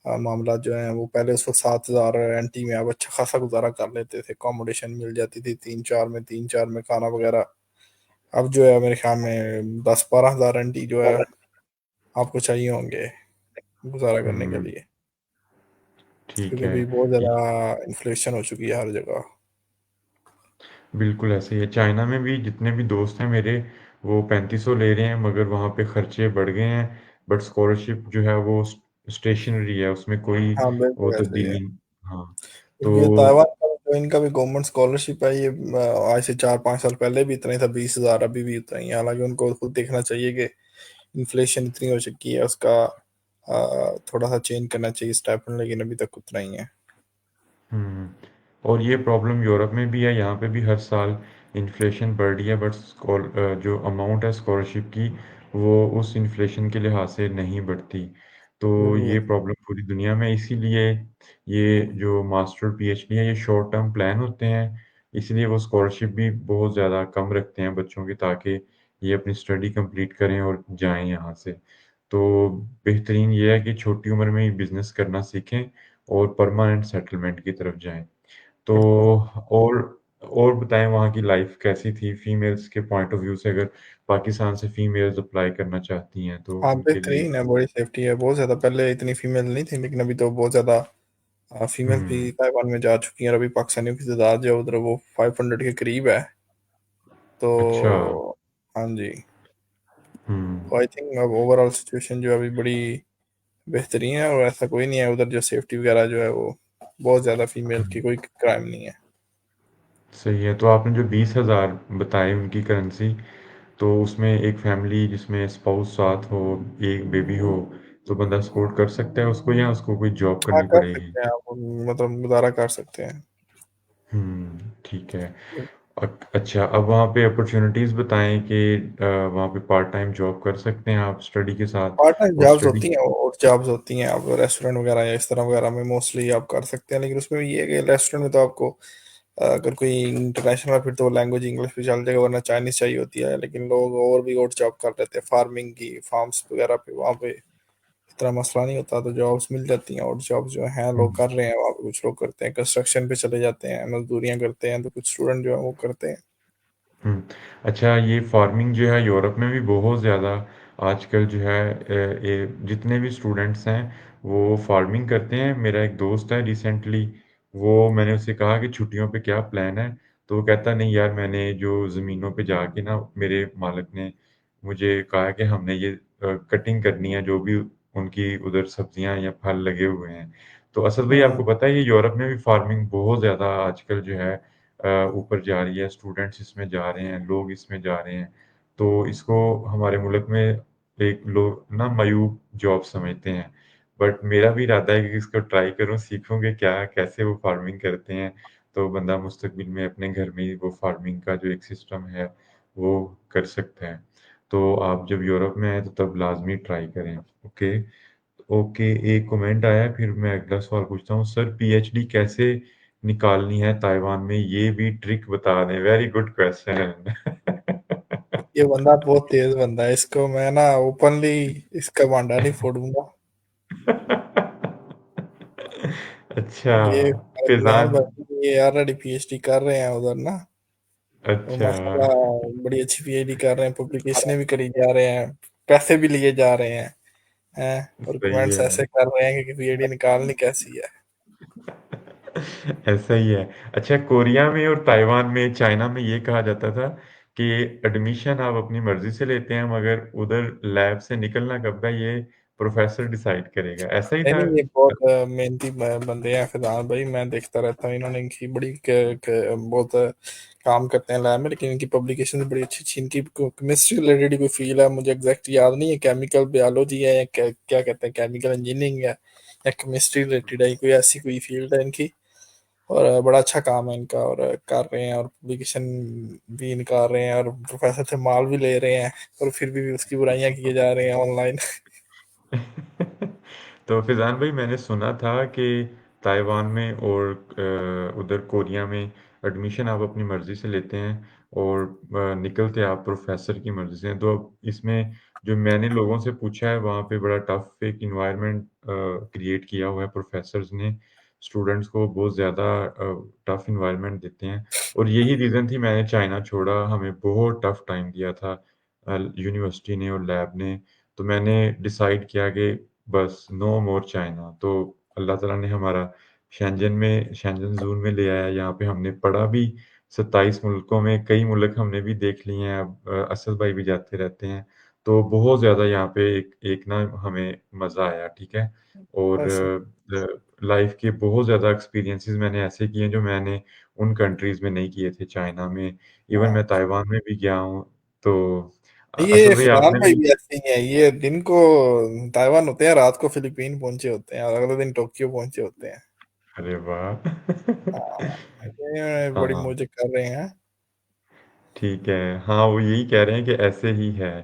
मामला जो है वो, पहले उस वक्त 7,000 एनटी में आप अच्छा खासा गुजारा कर लेते थे, अकोमोडेशन मिल जाती थी तीन चार में खाना वगैरह। अब जो है मेरे ख्याल में 10-12 हज़ार एनटी जो है आपको चाहिए होंगे गुजारा करने के हम्म। लिए। ठीक क्योंकि है। अभी बहुत ज़्यादा इन्फ्लेशन हो चुकी है हर जगह। बिल्कुल ऐसे ही है। चाइना में भी जितने भी दोस्त हैं मेरे, वो 3500 ले रहे हैं, मगर वहाँ पे खर्चे बढ़ गए हैं। बट स्कॉलरशिप जो है वो स्टेशनरी है, उसमें कोई हाँ वो बिल्कुल ऐसे ही है। तब्दीली। हाँ। ये तो ताइवान का जो इनका भी गवर्नमेंट स्कॉलरशिप है, ये आज से 4-5 साल पहले भी इतना ही था, 20,000, अभी भी उतना ही है। हालांकि उनको खुद देखना चाहिए कि इन्फ्लेशन इतनी हो चुकी है, उसका थोड़ा सा चेंज करना चाहिए स्टाइपेंड, लेकिन अभी तक उतना ही है। हम्म। और ये प्रॉब्लम यूरोप में भी है, यहाँ पे भी हर साल इन्फ्लेशन बढ़ रही है, बट जो अमाउंट है स्कॉलरशिप की, वो उस इन्फ्लेशन के लिहाज से नहीं बढ़ती। तो हम्म। ये प्रॉब्लम पूरी दुनिया में, इसीलिए ये जो मास्टर पीएचडी है, ये शॉर्ट टर्म प्लान होते हैं। इसलिए वो स्कॉलरशिप भी बहुत ज़्यादा कम रखते हैं बच्चों की, ताकि ये अपनी स्टडी कंप्लीट करें और जाएं यहाँ से। तो बेहतरीन ये है कि छोटी उम्र में ही बिजनेस करना सीखें और परमानेंट सेटलमेंट की तरफ जाएं। तो बिल्कुल। और और बताएं, वहाँ की लाइफ कैसी थी फीमेल्स के पॉइंट ऑफ व्यू से? अगर पाकिस्तान से फीमेल्स अप्लाई करना चाहती हैं तो हाँ उनके लिए? बेहतरीन है, बड़ी सेफ्टी है बहुत ज़्यादा। पहले इतनी फीमेल नहीं थी, लेकिन अभी तो बहुत ज़्यादा फीमेल भी हुँ, ताइवान में जा चुकी हैं, और अभी पाकिस्तानियों की तादाद जो है उधर वो 500 के करीब है। अच्छा। तो हाँ जी, हुँ, तो आई थिंक अब ओवरऑल सिचुएशन जो है अभी बड़ी बेहतरीन है, और ऐसा कोई नहीं है उधर, जो सेफ्टी वगैरह जो है वो बहुत ज़्यादा, फीमेल हुँ, की कोई क्राइम नहीं है। सही है। तो आपने जो 20,000 बताए उनकी करेंसी, तो उसमें एक फैमिली जिसमें स्पाउस साथ हो, एक बेबी हो, तो बंदा सपोर्ट कर सकता है उसको या उसको कोई जॉब हाँ, करनी कर पड़ेगी? सकते हैं आप, मतलब गुजारा कर सकते हैं। ठीक है। अच्छा, अब वहाँ पे अपॉर्च्युनिटीज़ बताएँ कि वहाँ पे पार्ट टाइम जॉब कर सकते हैं आप स्टडी के साथ पार्ट टाइम और जॉब्स स्टडी। होती हैं, और जॉब्स होती हैं, आप रेस्टोरेंट वगैरह या इस तरह वगैरह में मोस्टली आप कर सकते हैं, लेकिन उसमें ये है कि रेस्टोरेंट में तो आपको अगर कोई इंटरनेशनल है फिर तो लैंग्वेज इंग्लिश भी चल जाएगा, वरना चाइनीज चाहिए होती है, लेकिन लोग और भी और जॉब कर लेते हैं फार्मिंग की, फार्म्स वगैरह पे, वहाँ पे इतना मसला नहीं होता, तो जॉब्स मिल जाती हैं, और जॉब्स जो हैं हुँ, लोग कर रहे हैं, वहाँ पे कुछ लोग करते हैं, कंस्ट्रक्शन पे चले जाते हैं, मजदूरियाँ करते हैं, तो कुछ स्टूडेंट जो है वो करते हैं। हुँ। अच्छा, ये फार्मिंग जो है यूरोप में भी बहुत ज़्यादा आजकल जो है जितने भी स्टूडेंट्स हैं वो फार्मिंग करते हैं। मेरा एक दोस्त है रिसेंटली, वो मैंने उससे कहा कि छुट्टियों पे क्या प्लान है? तो वो कहता नहीं यार, मैंने जो ज़मीनों पे जाके ना मेरे मालिक ने मुझे कहा है कि हमने ये कटिंग करनी है जो भी उनकी उधर सब्जियाँ या फल लगे हुए हैं। तो असद भाई हम्म। आपको पता है ये यूरोप में भी फार्मिंग बहुत ज़्यादा आजकल जो है ऊपर जा रही है, स्टूडेंट्स इसमें जा रहे हैं, लोग इसमें जा रहे हैं। तो इसको हमारे मुल्क में एक लोग ना मायूब जॉब समझते हैं। बट मेरा भी इरादा है कि इसको ट्राई करूँ, सीखूँ कि क्या कैसे वो फार्मिंग करते हैं, तो बंदा मुस्तकबिल में अपने घर में ही वो फार्मिंग का जो एक सिस्टम है, वो कर सकता है। तो आप जब यूरोप में आएँ तो तब लाज़मी ट्राई करें। ओके। ओके, एक कमेंट आया है, फिर मैं अगला सवाल पूछता हूँ। सर पीएचडी कैसे निकालनी है ताइवान में? ये भी ट्रिक बता दें। Very good question. ये बंदा बहुत तेज बंदा है, इसको मैं ना ओपनली इसका भांडा नहीं फोड़ूंगा। अच्छा, ये फैजान फिज़ान। भाई ये ऑलरेडी पीएचडी कर रहे हैं उधर ना, तो अच्छा। माशाल्लाह बड़ी अच्छी पीएचडी कर रहे हैं, पब्लिकेशनें भी करी जा रहे हैं, पैसे भी लिए जा रहे हैं, और सही कमेंट्स है। ऐसे कर रहे हैं कि पीएचडी निकालनी कैसी है। ऐसा ही है। अच्छा, कोरिया में और ताइवान में, चाइना में ये कहा जाता था कि एडमिशन आप अपनी मर्ज़ी से लेते हैं, मगर उधर लैब से निकलना कब है ये प्रोफ़ेसर डिसाइड करेगा। ऐसा ही नहीं था? नहीं, ये बहुत मेहनती बंदे हैं फिलहाल भाई, मैं देखता रहता हूँ, इन्होंने इनकी बड़ी बहुत काम करते हैं लैब में, लेकिन इनकी पब्लिकेशन बड़ी अच्छी अच्छी, इनकी केमिस्ट्री रिलेटेड कोई फील्ड है, मुझे एग्जैक्ट याद नहीं है, केमिकल बायोलॉजी है या क्या कहते हैं, केमिकल इंजीनियरिंग है या केमिस्ट्री रिलेटेड है, कोई ऐसी कोई फील्ड है इनकी, और बड़ा अच्छा काम है इनका, और कर रहे हैं, और पब्लिकेशन भी निकाल रहे हैं, और प्रोफेसर से माल भी ले रहे हैं, और फिर भी उसकी बुराइयां किए जा रहे हैं ऑनलाइन। तो फिजान भाई, मैंने सुना था कि ताइवान में और उधर कोरिया में एडमिशन आप अपनी मर्जी से लेते हैं और निकलते आप प्रोफेसर की मर्जी से हैं। तो अब इसमें जो मैंने लोगों से पूछा है, वहाँ पे बड़ा टफ एक इन्वायरमेंट क्रिएट किया हुआ है प्रोफेसर्स ने, स्टूडेंट्स को बहुत ज़्यादा टफ इन्वायरमेंट देते हैं। और यही रीज़न थी मैंने चाइना छोड़ा, हमें बहुत टफ टाइम दिया था यूनिवर्सिटी ने और लैब ने। तो मैंने डिसाइड किया कि बस नो मोर चाइना। तो अल्लाह ताला ने हमारा शेंजन ज़ोन में ले आया। यहाँ पे हमने पढ़ा भी 27 मुल्कों में, कई मुल्क हमने भी देख लिए हैं। अब असद भाई भी जाते रहते हैं। तो बहुत ज़्यादा यहाँ पे एक एक ना हमें मज़ा आया, ठीक है? और बस लाइफ़ के बहुत ज़्यादा एक्सपीरियंसेस मैंने ऐसे किए हैं जो मैंने उन कंट्रीज़ में नहीं किए थे, चाइना में। इवन हाँ, मैं ताइवान में भी गया हूँ। तो ये असद भाई फरहान आपने भाई भी। भी ऐसे ही हैं, ये दिन को ताइवान होते हैं, रात को फिलीपीन पहुंचे होते हैं, और अगले दिन टोक्यो पहुंचे होते हैं। अरे वाह! हाँ, ये बड़ी हाँ, मौजें कर रहे हैं। ठीक है। हाँ, वो यही कह रहे हैं कि ऐसे ही है।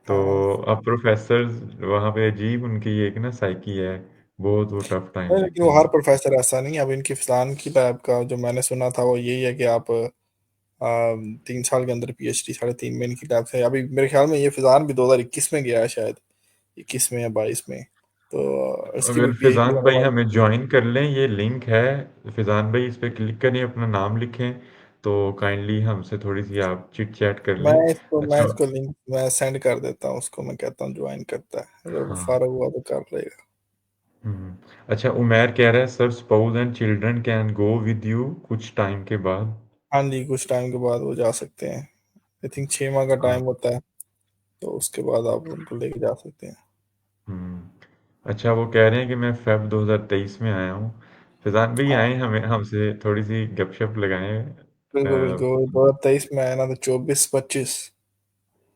तो हाँ, अब प्रोफ़ेसर्स वहाँ पे अजीब उनकी एक ना साइकी है, बहुत वो टफ़ टाइम नहीं, लेकिन देते वो हर हैं। प्रोफेसर ऐसा नहीं है, अब इनकी फिजान की लैब का जो मैंने सुना था वो यही है कि आप 3 साल के अंदर पीएचडी 3.5 में इनकी लैब से, अभी मेरे ख्याल में ये फिजान भी 2021 में गया है शायद, 21 में या 22 में, तो इसकी भी अगर पीएचडी फ़ैज़ान होने भाई वाली। हमें जॉइन कर लें, ये लिंक है, फ़ैज़ान भाई इस पे क्लिक करें, अपना नाम लिखें, तो काइंडली हमसे थोड़ी-सी आप चिट-चैट कर मैं लें। मैं अच्छा। इसको लिंक मैं सेंड कर देता हूँ उसको, मैं कहता हूँ ज्वाइन करता है, अगर वो हाँ। फारग हुआ तो कर लेगा। अच्छा, उमैर कह रहा है sir spouse and children can go with you कुछ टाइम के बाद। हाँ जी, कुछ टाइम के बाद वो जा सकते हैं। आई थिंक 6 माह का हाँ। टाइम होता है, तो उसके बाद आप उनको लेके जा सकते हैं। अच्छा, वो कह रहे हैं कि मैं फेब 2023 में आया हूँ। फैजान भाई हाँ आए हमें हमसे थोड़ी सी गपशप लगाएं। बिल्कुल बिल्कुल, 2023 में आया ना, तो 24 25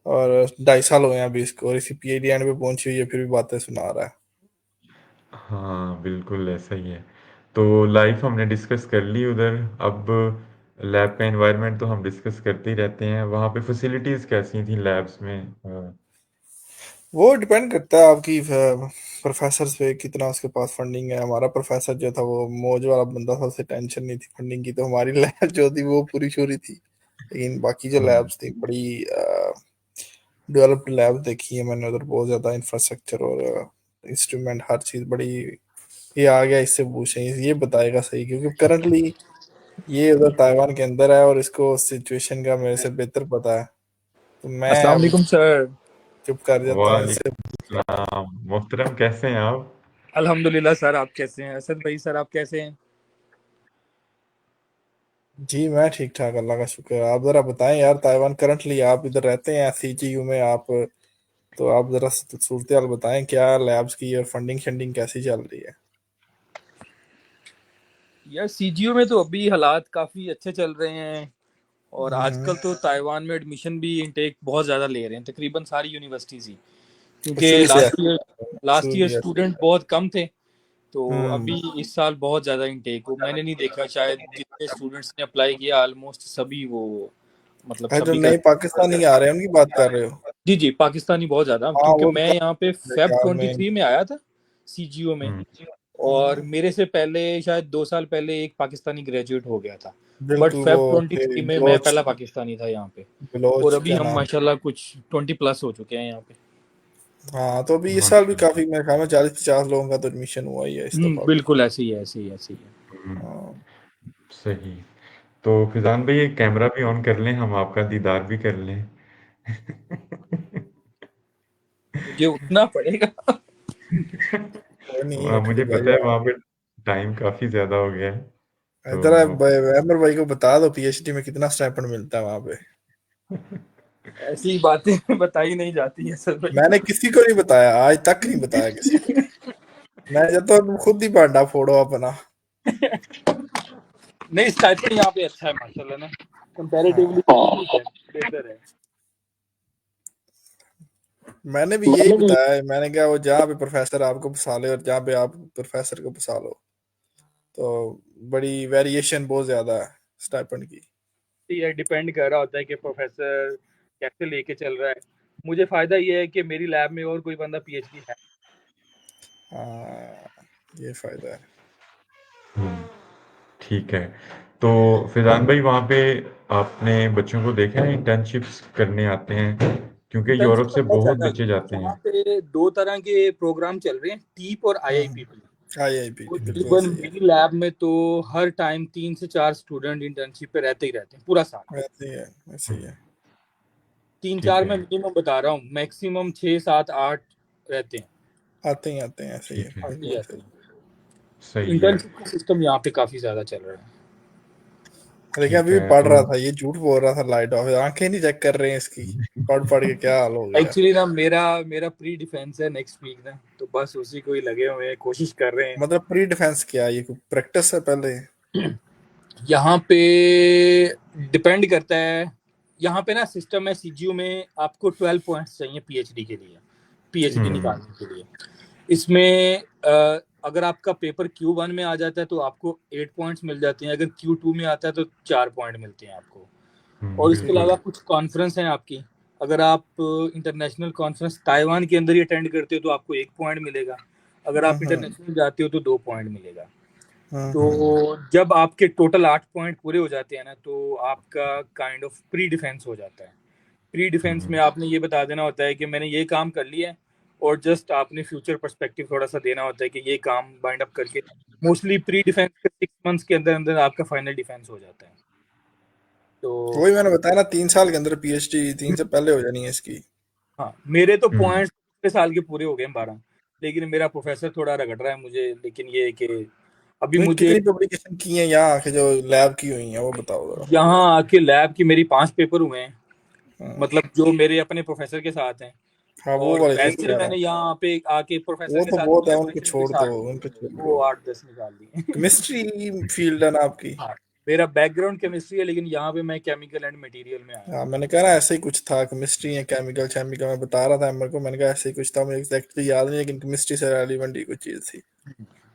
और 2.5 साल हुए हैं अभी इसको, और इसी पीएडी एंड पे पहुंची हुई है, फिर भी बातें सुना रहा है। हाँ बिल्कुल ऐसा ही है। तो लाइफ हमने डिस्कस कर ली उधर। अब लैब का एनवायरनमेंट तो हम डिस्कस करते ही रहते हैं। वहाँ पे फैसिलिटीज़ कैसी थी लैब्स में? वो डिपेंड करता है आपकी प्रोफेसर पे, कितना उसके पास फंडिंग है। हमारा प्रोफेसर जो था वो मौज वाला बंदा था, उसे टेंशन नहीं थी फंडिंग की, तो हमारी लैब जो थी वो पूरी चोरी थी। लेकिन बाकी जो हाँ। लैब्स थी बड़ी डेवलप्ड लैब देखी है मैंने उधर, बहुत ज्यादा इंफ्रास्ट्रक्चर और इंस्ट्रूमेंट, हर चीज बड़ी। ये आ गया इससे पूछें, ये बताएगा सही, क्योंकि करंटली ये उधर ताइवान के अंदर है और इसको सिचुएशन का मेरे से बेहतर पता है। तो मैं अस्सलाम अब वालेकुम सर। चुप कर जाता हूँ इससे। वालेकुम सलाम मोहतरम, कैसे हैं आप? अल्हम्दुलिल्लाह सर, आप कैसे हैं? असद भाई सर, आप कैसे हैं? जी मैं ठीक ठाक, अल्लाह का शुक्र है। आप जरा बताएं यार, ताइवान करंटली आप इधर रहते हैं सीजीयू में आप, तो आप जरा सूरत हाल बताएं, क्या लैब्स की और फंडिंग शंडिंग कैसी चल रही है। यार सीजीओ में तो अभी हालात काफ़ी अच्छे चल रहे हैं। और हम्म। आजकल तो ताइवान में एडमिशन भी इनटेक बहुत ज़्यादा ले रहे हैं, तकरीबन सारी यूनिवर्सिटीज़ ही। क्योंकि शुरू से लास्ट शुरू ईयर किया। स्टूडेंट बहुत कम थे। तो हम्म। अभी इस साल बहुत ज़्यादा इनटेक हो, मैंने नहीं देखा, शायद जितने स्टूडेंट्स ने अप्लाई किया ऑलमोस्ट सभी वो, मतलब जो सभी का। नए पाकिस्तानी आ रहे हैं उनकी बात कर रहे हो? जी जी, पाकिस्तानी बहुत ज़्यादा, हाँ क्योंकि वो मैं यहाँ पे मेरे फेब ख्याल में। 23 में आया था सीजीओ में। हम्म। और हम्म, मेरे से पहले शायद 2 साल पहले एक पाकिस्तानी ग्रेजुएट हो गया था। बट बिल्कुल वो फेब थे 23 में मैं बलोच। पहला पाकिस्तानी था यहाँ पे। और बलोच अभी क्या हम नाम। माशाल्लाह कुछ 20+ हो चुके हैं यहाँ पे। हाँ तो अभी इस साल भी माशाल्लाह। काफी, मेरे ख्याल में 40 50 लोगों का तो एडमिशन हुआ ही है इस दफा भी। बिल्कुल ऐसे ही है, ऐसे ही है, ऐसे ही है। हम्म, हाँ। सही। तो फिजान भाई एक कैमरा भी ऑन कर लें, हम आपका दीदार भी कर लें। मुझे उठना पड़ेगा। कोई नहीं, उठ के मुझे बैठ पता है जाओ। वहाँ पे टाइम काफी ज्यादा हो गया है। इधर तो अमर भाई को बता दो पीएचडी में कितना स्टाइपेंड मिलता है वहां पे। ऐसी बातें बताई नहीं जाती है सर भाई। मैंने किसी को नहीं बताया, आज तक नहीं बताया किसी को। मैं जब तो तुम खुद ही भांडा फोड़ो अपना। नहीं, स्टाइपेंड यहाँ पे अच्छा है माशाल्लाह ना, कंपैरेटिवली हाँ ठीक है, बेहतर है। मैंने भी यही बताया, मैंने कहा वो जहाँ पे प्रोफेसर आपको फंसा ले और जहाँ पे आप प्रोफेसर को फंसा लो, तो बड़ी वेरिएशन बहुत ज्यादा है स्टाइपेंड की। ये डिपेंड कर रहा होता है कि प्रोफेसर कैसे लेके चल रहा है। मुझे फायदा ये है कि मेरी लैब में और कोई बंदा पीएचडी है। हाँ ये फायदा है। हम्म, ठीक है। तो फिजान भाई वहाँ पे आपने बच्चों को देखा है इंटर्नशिप्स करने आते हैं? क्योंकि यूरोप इंटर्नशिप का से बहुत बहुत ज्यादा है। बच्चे जाते यहाँ हैं। पे दो तरह के प्रोग्राम चल रहे हैं, टीप और आईआईपीपी। तो आईआईपी बिल्कुल तकरीबन ऐसे ही है। मेरी लैब में तो हर टाइम 3 से 4 स्टूडेंट इंटर्नशिप पे रहते ही रहते हैं पूरा साल। ऐसे ही है, ऐसे ही हम्म, है। तीन ठीक चार है। मैं मिनिमम बता रहा हूँ, मैक्सिमम 6 7 8 रहते हैं। आते हैं ऐसे ही है, ठीक है। आते ही बिल्कुल रहते सही। हैं। तो सही है। इंटर्नशिप का सिस्टम यहाँ पे काफी ज्यादा चल रहा है। लेकिन ठीक अभी भी है। पढ़ तो रहा था, ये झूठ बोल रहा था, लाइट ऑफ, आंखें नहीं चेक कर रहे हैं इसकी। पढ़ पढ़ के क्या हाल हो गया। एक्चुअली ना मेरा मेरा प्री डिफेंस है नेक्स्ट वीक ना, तो बस उसी को ही लगे हुए हैं, कोशिश कर रहे हैं। मतलब प्री डिफेंस क्या है, ये कोई प्रैक्टिस है पहले? यहाँ पे डिपेंड करता है। यहाँ पे ना सिस्टम है सीजीयू में, आपको 12 पॉइंट्स चाहिए पीएचडी के लिए, पीएचडी हम्म। निकालने के लिए। इसमें अगर आपका पेपर Q1 में आ जाता है तो आपको 8 पॉइंट्स मिल जाते हैं, अगर Q2 में आता है तो 4 पॉइंट मिलते हैं आपको। और इसके बिल्कुल। अलावा कुछ कॉन्फ्रेंस हैं आपकी। अगर आप इंटरनेशनल कॉन्फ्रेंस ताइवान के अंदर ही अटेंड करते हो तो आपको 1 पॉइंट मिलेगा। अगर आप हम्म। इंटरनेशनल जाते हो तो 2 पॉइंट मिलेगा। तो हम्म। जब आपके टोटल 8 पॉइंट पूरे हो जाते हैं ना, तो आपका काइंड ऑफ प्री डिफेंस हो जाता है। प्री डिफेंस में हम्म, आपने ये बता देना होता है कि मैंने ये काम कर लिया है। और जस्ट आपने फ्यूचर पर्सपेक्टिव थोड़ा सा देना होता है कि ये काम बाइंड अप करके मोस्टली प्री डिफेंस के 6 मंथ्स के अंदर अंदर आपका फाइनल डिफेंस हो जाता है। तो वही मैंने बताया ना, 3 साल के अंदर पीएचडी 3 से पहले हो जानी है इसकी। हाँ, मेरे तो हम्म, पॉइंट्स पिछले साल के पूरे हो गए हैं 12। लेकिन मेरा प्रोफेसर थोड़ा रगड़ रहा है मुझे। लेकिन ये है कि अभी तुमने मुझे कितनी पब्लिकेशन की हैं यहाँ आके जो लैब की हुई हैं वो बताओ जरा। यहाँ आके लैब की मेरी 5 पेपर हुए हैं, हाँ मतलब जो मेरे अपने प्रोफेसर के साथ हैं। हाँ, वो और वाले चीज वैसे कह रहा मैंने हूँ। यहाँ पे आके प्रोफेसर वो के तो साथ बहुत है, उनको कोलैबोरेशन भी छोड़ दो, स्टार्ट की उनको है, छोड़ वो दो। 8-10 निकाल दी है। केमिस्ट्री फील्ड है ना आपकी? हाँ, मेरा बैकग्राउंड केमिस्ट्री है, लेकिन यहाँ पे मैं केमिकल एंड मटेरियल में आया हाँ, हूँ। मैंने कहा ना ऐसे ही कुछ था, केमिस्ट्री या केमिकल केमिकल में बता रहा था मेरे को, मैंने कहा ऐसे ही कुछ था, मुझे एग्जैक्टली याद नहीं, लेकिन केमिस्ट्री से रेलिवेंट ही कुछ चीज थी।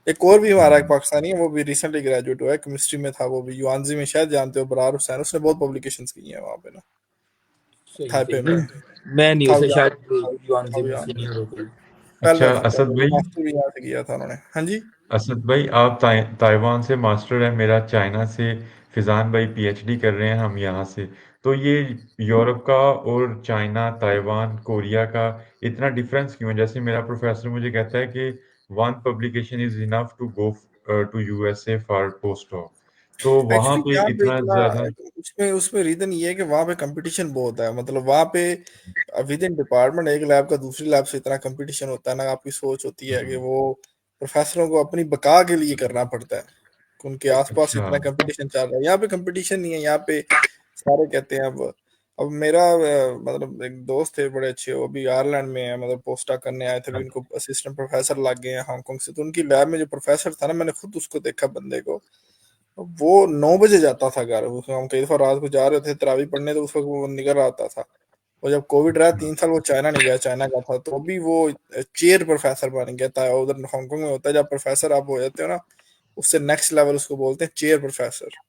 एक और भी हमारा एक हम्म, पाकिस्तानी है, वो भी रिसेंटली ग्रेजुएट हुआ है, केमिस्ट्री में था वो भी, युआनजी में, शायद जानते हो, बरार हुसैन, उसने बहुत पब्लिकेशंस की हैं वहाँ पे ना, सही थाइपे सही में। नहीं, मैं नहीं उसे थाओयान, शायद युआनजी में थाओयान में। सीनियर हो गई। पहले अच्छा था, असद पहले भाई, मास्टर भी यहाँ से किया था उन्होंने। हाँ जी। असद भाई आप ताइवान से मास्टर है, मेरा चाइना से, फिजान भाई पीएचडी कर रहे हैं हम यहाँ से। तो ये यूरोप का और चाइना, ताइवान, कोरिया का इतना डिफरेंस क्यों है? जैसे मेरा प्रोफेसर मुझे कहता है कि one publication is enough to go to USA for postdoc, तो वहाँ एक्चुअली पे यहाँ पे इतना इतना, ज्यादा। उसमें उसमें रीजन ये है कि वहाँ पे कंपटीशन बहुत है, मतलब वहाँ पे विद इन डिपार्टमेंट एक लैब का दूसरी लैब से इतना कंपटीशन होता है ना, आपकी सोच होती है कि हम्म, वो प्रोफेसरों को अपनी बका के लिए करना पड़ता है, कि उनके आसपास अच्छा। इतना कंपटीशन चल रहा है। यहाँ पे कंपटीशन नहीं है, यहाँ पे सारे कहते हैं अब मेरा मतलब एक दोस्त थे बड़े अच्छे, वो भी आयरलैंड में है, मतलब पोस्टा करने आए थे, अभी उनको असिस्टेंट प्रोफेसर लग गए हैं हांगकांग से, तो उनकी लैब में जो प्रोफेसर था ना, मैंने खुद उसको देखा बंदे को, वो 9 बजे जाता था घर, उसमें हम कई दफा रात को जा रहे थे तरावी पढ़ने, तो उस वक्त वो निकल आता था। और जब कोविड रहा अच्छा। 3 साल, वो चाइना नहीं गया, चाइना का था, तो अभी वो चेयर प्रोफेसर बन गया था। उधर हांगकांग में होता है, जब प्रोफेसर आप हो जाते हो ना, उससे नेक्स्ट लेवल उसको बोलते हैं चेयर प्रोफेसर।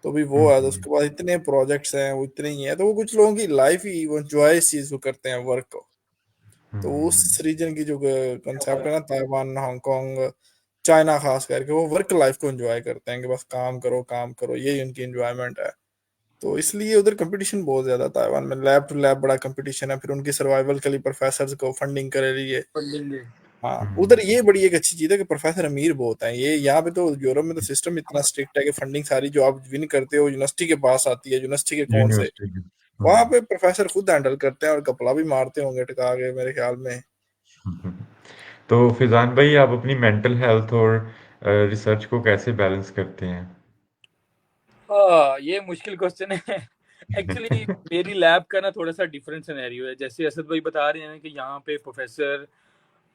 तो भी वो है, तो हम्म, उसके बाद इतने प्रोजेक्ट्स हैं, वो इतने ही हैं, तो वो कुछ लोगों की लाइफ ही वो एंजॉय इस चीज को करते हैं, वर्क को। तो हम्म, उस रीजन की जो कंसेप्ट है ना, ताइवान, हांगकांग, चाइना खास करके, वो वर्क लाइफ को एंजॉय करते हैं कि बस काम करो काम करो, यही उनकी एंजॉयमेंट है। तो इसलिए उधर कंपटीशन बहुत ज्यादा, ताइवान में लैब टू लैब बड़ा कंपटीशन है, फिर उनकी सर्वाइवल के लिए प्रोफेसर को फंडिंग करे लिए। फंडिंग हाँ, उधर हम्म, ये बड़ी एक अच्छी चीज है कि प्रोफेसर अमीर बहुत है। ये यहाँ पे तो यूरोप में तो सिस्टम इतना स्ट्रिक्ट है कि फंडिंग सारी जो आप विन करते हो यूनिवर्सिटी के पास आती है, यूनिवर्सिटी के अकाउंट से। यूनिवर्सिटी की। वहां पे प्रोफेसर खुद हैंडल करते हैं, और कपड़ा भी मारते होंगे टिका के मेरे ख्याल में। हम्म। तो फिजान भाई आप अपनी मेंटल हेल्थ और रिसर्च को कैसे बैलेंस करते हैं? हाँ, ये मुश्किल क्वेश्चन है। एक्चुअली मेरी लैब का ना थोड़ा सा डिफरेंट सिनेरियो है। जैसे असद भाई बता रहे हैं कि यहाँ पे प्रोफेसर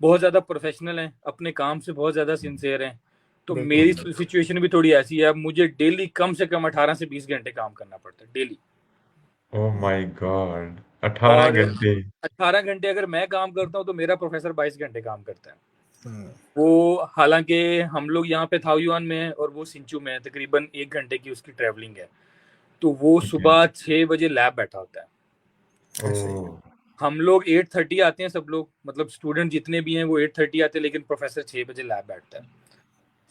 बहुत ज़्यादा प्रोफेशनल हैं, अपने काम से बहुत ज़्यादा सिंसियर हैं। तो बिल्कुल। मेरी सिचुएशन भी थोड़ी ऐसी है, अब मुझे डेली कम से कम 18 से 20 घंटे काम करना पड़ता है डेली। ओह माय गॉड, 18 और घंटे। 18 घंटे अगर मैं काम करता हूँ तो मेरा प्रोफेसर 22 घंटे काम करता है। हम्म। वो हालांकि हम लोग यहाँ पे थाओयुआन में है और वो सिंचू में है, तकरीबन 1 घंटे की उसकी ट्रैवलिंग है। तो वो ठीक है। सुबह 6 बजे लैब बैठा होता है। ऐसे ही। ओह। हम लोग 8:30 आते हैं, सब लोग मतलब स्टूडेंट जितने भी हैं वो 8:30 आते हैं, लेकिन प्रोफेसर 6 बजे लैब बैठता है।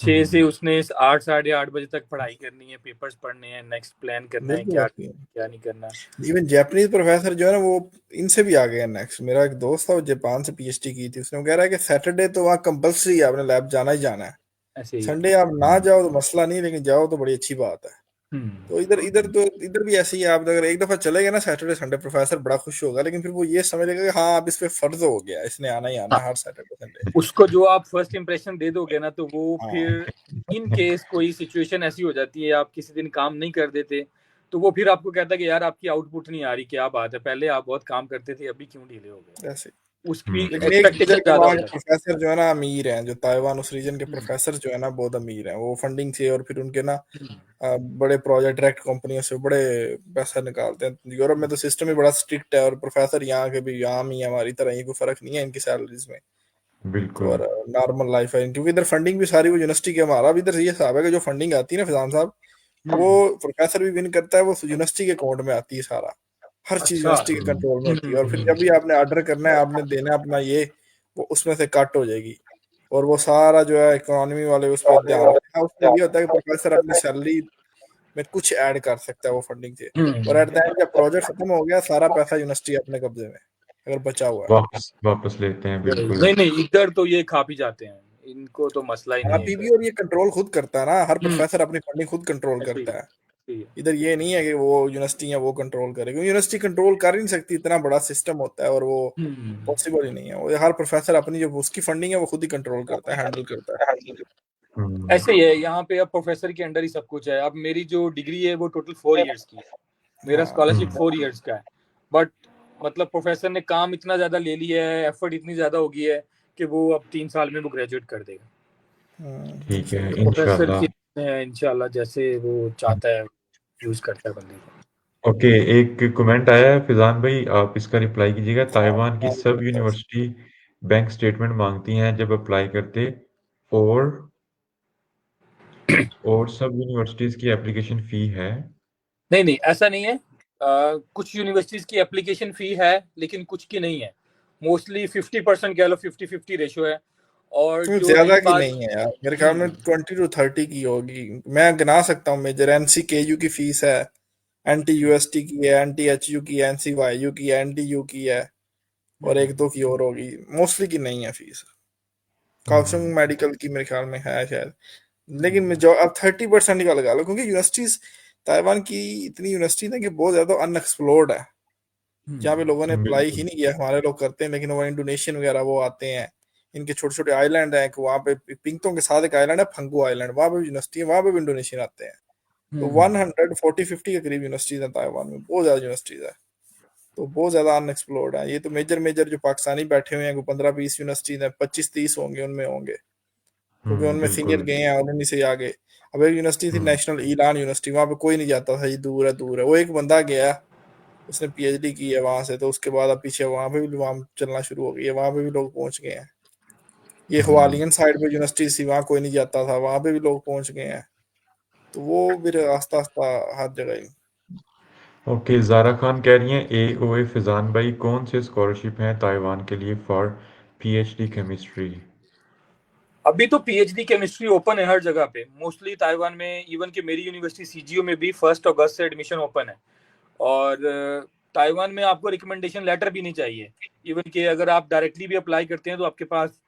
6 से हम्म, उसने 8 साढ़े 8 बजे तक पढ़ाई करनी है, पेपर्स पढ़ने हैं, नेक्स्ट प्लान करना है बिल्कुल क्या ऐसे ही। क्या नहीं करना। इवन जापानीज प्रोफेसर जो है ना, वो इनसे भी आगे है नेक्स्ट। मेरा एक दोस्त था, वो जापान से पीएचडी की थी, उसने वो कह रहा है कि सैटरडे तो वहाँ कंपलसरी है, आपने लैब जाना ही जाना है। ऐसे ही है। संडे आप ना जाओ तो मसला नहीं, लेकिन जाओ तो बड़ी अच्छी बात है। हम्म। तो इधर इधर तो इधर भी ऐसे ही है, आप अगर एक दफा चले गए ना सैटरडे संडे, प्रोफेसर बड़ा खुश होगा, लेकिन फिर वो ये समझ लेगा कि हाँ अब इस पे फर्ज हो गया, इसने आना ही आना हाँ, है हर सैटरडे संडे। उसको जो आप फर्स्ट इम्प्रेशन दे दोगे ना, तो वो हाँ फिर इन केस कोई सिचुएशन ऐसी हो जाती है, आप किसी दिन काम नहीं कर देते, तो वो फिर आपको कहता है कि यार आपकी आउटपुट नहीं आ रही, क्या बात है, पहले आप बहुत काम करते थे, अभी क्यों ढीले हो गए। ऐसे। उसकी लेकिन एक चीज है एक्सपेक्टेशन कि ज्यादा वहाँ हो के जाती प्रोफेसर जो है ना अमीर हैं, जो ताइवान उस रीजन के है। प्रोफेसर जो है ना बहुत अमीर हैं, वो फंडिंग से, और फिर उनके ना हम्म। बड़े प्रोजेक्ट डायरेक्ट कंपनियों से बड़े पैसा निकालते हैं। यूरोप में तो सिस्टम ही बड़ा स्ट्रिक्ट है, और प्रोफेसर यहाँ के भी आम ही हमारी तरह ही, कोई फर्क नहीं है इनकी सैलरीज में। तो बिल्कुल। और नॉर्मल लाइफ है, क्योंकि इधर फंडिंग भी सारी वो यूनिवर्सिटी के, हमारा भी इधर ये हिसाब है कि जो फंडिंग आती है ना फिजान साहब, वो हम्म। प्रोफेसर भी विन करता है, वो यूनिवर्सिटी के अकाउंट में आती है सारा। हर चीज अच्छा। यूनिवर्सिटी के कंट्रोल में होती है, और फिर हम्म। जब भी आपने ऑर्डर करना है, आपने देना है अपना ये, वो उसमें से कट हो जाएगी। और वो सारा जो है इकोनॉमी वाले उस पर ध्यान रखना, उसमें ये होता है कि प्रोफेसर अपनी सैलरी में कुछ ऐड कर सकता है वो फंडिंग से। और एट द एंड जब प्रोजेक्ट खत्म हो गया, सारा पैसा यूनिवर्सिटी अपने कब्जे में अगर बचा हुआ है। वापस वापस लेते हैं, बिल्कुल। नहीं नहीं, इधर तो ये खा भी जाते हैं, इनको तो मसला ही नहीं हाँ, है पीबी इधर। और ये कंट्रोल खुद करता है ना, हर हम्म। प्रोफेसर अपनी फंडिंग खुद कंट्रोल ऐसे ही करता है। सही है। इधर ये नहीं है कि वो यूनिवर्सिटी है वो कंट्रोल करे, क्योंकि यूनिवर्सिटी कंट्रोल कर ही नहीं सकती, इतना बड़ा सिस्टम होता है और वो पॉसिबल ही नहीं है। वो हर प्रोफेसर अपनी जो उसकी फंडिंग है वो खुद ही कंट्रोल करता है, हैंडल करता है। ऐसे ही है यहाँ पे, अब प्रोफेसर के अंडर ही सब कुछ है। अब मेरी जो डिग्री है वो टोटल 4 इयर्स की है, मेरा हाँ स्कॉलरशिप 4 इयर्स का है, बट मतलब प्रोफेसर ने काम इतना ज्यादा ले लिया है, एफर्ट इतनी ज्यादा हो गई है कि वो अब 3 साल में वो ग्रेजुएट कर देगा। ठीक है तो प्रोफेसर इंशाल्लाह। की इंशाल्लाह जैसे वो चाहता है यूज करता है बंदे को। ओके, एक कमेंट आया है फिजान भाई, आप इसका रिप्लाई कीजिएगा। ताइवान की सब यूनिवर्सिटी बैंक स्टेटमेंट मांगती हैं जब अप्लाई करते, और सब यूनिवर्सिटीज की एप्लीकेशन फी है। नहीं नहीं, ऐसा नहीं है। कुछ यूनिवर्सिटीज की एप्लीकेशन फी है लेकिन कुछ की नहीं है। मोस्टली 50% कह लो, 50-50 रेशो है। और जो ज्यादा रही की बात, नहीं है यार, मेरे ख्याल में 20 to 30 की होगी। मैं गिना सकता हूँ, मेजर NCKU की फीस है, NTUST की है, NTHU की है, NCYU की है, NTU की है, और एक दो की और होगी। मोस्टली की नहीं है फीस। काउंसिंग मेडिकल की मेरे ख्याल में है शायद, लेकिन मैं जो अब 30% का लगा लो, क्योंकि यूनिवर्सिटीज ताइवान की इतनी यूनिवर्सिटी है कि बहुत ज्यादा अनएक्सप्लोर्ड है, जहाँ पे लोगों ने अप्लाई ही बिल्कुल। नहीं किया। हमारे लोग करते हैं, लेकिन वो इंडोनेशियन वगैरह वो आते हैं, इनके छोटे छोटे आइलैंड हैं, वहाँ पे पिंगतों के साथ एक आइलैंड है फंगू आइलैंड, वहाँ पे यूनिवर्सिटी है, वहाँ पे भी इंडोनेशियन आते हैं। तो 140-50 के करीब यूनिवर्सिटीज है ताइवान में, बहुत ज्यादा यूनिवर्सिटीज है। तो बहुत ज्यादा अनएक्सप्लोर्ड है। ये तो मेजर मेजर जो पाकिस्तानी बैठे हुए हैं, 15-20 यूनिवर्सिटीज है, 25-30 होंगे उनमें होंगे, क्योंकि उनमें सीनियर बिल्कुल। गए हैं और उन्हीं से आगे। अब एक यूनिवर्सिटी थी नेशनल ईलान यूनिवर्सिटी, वहां पे कोई नहीं जाता था, ये दूर है दूर है। वो एक बंदा गया, उसने PhD की है वहां से, तो उसके बाद अब पीछे वहां पे भी वहां चलना शुरू हो गई है, वहां पे भी लोग पहुंच गए हैं। ये हवालियन साइड पे यूनिवर्सिटी थी, वहां कोई नहीं जाता था, वहां पे भी लोग पहुंच गए हैं। तो वो फिर आस्ता आस्ता हर जगह ही। ओके, ज़ारा खान कह रही हैं AOA फिजान भाई कौन से स्कॉलरशिप हैं ताइवान के लिए फॉर PhD केमिस्ट्री। अभी तो पीएचडी केमिस्ट्री ओपन है हर जगह पे, मोस्टली ताइवान में। इवन कि मेरी यूनिवर्सिटी सीजीओ में भी 1 अगस्त से एडमिशन ओपन है। और ताइवान में आपको रिकमेंडेशन लेटर भी नहीं चाहिए। इवन कि अगर आप डायरेक्टली भी अप्लाई करते हैं तो आपके पास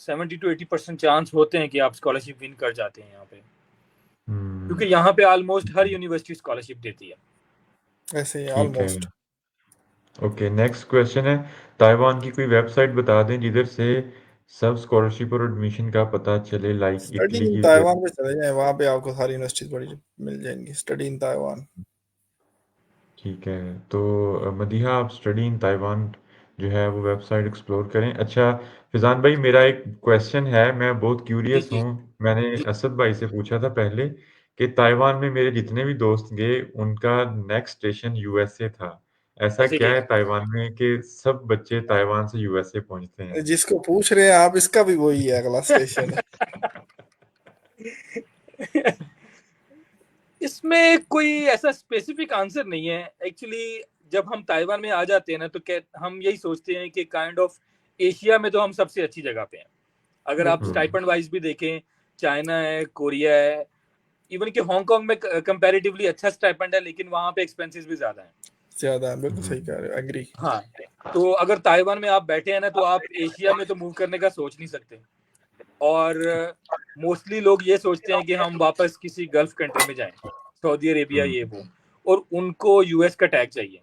70-80% चांस होते हैं कि आप स्कॉलरशिप विन कर जाते हैं यहाँ पे, क्योंकि यहाँ पे ऑलमोस्ट हर यूनिवर्सिटी स्कॉलरशिप देती है। ऐसे ही ठीक है। ऑलमोस्ट। ओके, नेक्स्ट क्वेश्चन है, ताइवान की कोई वेबसाइट बता दें जिधर से सब स्कॉलरशिप और एडमिशन का पता चले, लाइक स्टडी इटली इन की ताइवान वेब। पे चले जाएं, वहां पे आपको सारी यूनिवर्सिटीज बड़ी मिल जाएंगी। Study in Taiwan. ठीक है, तो मदीहा आप स्टडी इन ताइवान जो है वो वेबसाइट एक्सप्लोर करें। अच्छा फिजान भाई, मेरा एक क्वेश्चन है, मैं बहुत जी क्यूरियस जी हूँ। मैंने असद भाई से पूछा था पहले कि ताइवान में मेरे जितने भी दोस्त गए उनका नेक्स्ट स्टेशन USA था। ऐसा ऐसे ही क्या है। है ताइवान में कि सब बच्चे ताइवान से USA पहुंचते हैं। जिसको पूछ रहे हैं आप, इसका भी वही है अगला स्टेशन। इसमें कोई ऐसा स्पेसिफिक आंसर नहीं है एक्चुअली। जब हम ताइवान में आ जाते हैं ना तो हम यही सोचते हैं कि काइंड ऑफ एशिया में तो हम सबसे अच्छी जगह पे हैं। अगर आप बिल्कुल। स्टाइपेंड वाइज भी देखें, चाइना है, कोरिया है, इवन कि हांगकांग में कंपैरेटिवली अच्छा स्टाइपेंड है, लेकिन वहां पे एक्सपेंसेस भी ज्यादा हैं। ज्यादा है, बिल्कुल सही कह रहे हो, एग्री। हाँ, तो अगर ताइवान में आप बैठे हैं ना तो आप एशिया में तो मूव करने का सोच नहीं सकते। और मोस्टली लोग ये सोचते हैं कि हम वापस किसी गल्फ कंट्री में जाएं, सऊदी अरेबिया ये वो, और उनको यूएस का टैग चाहिए।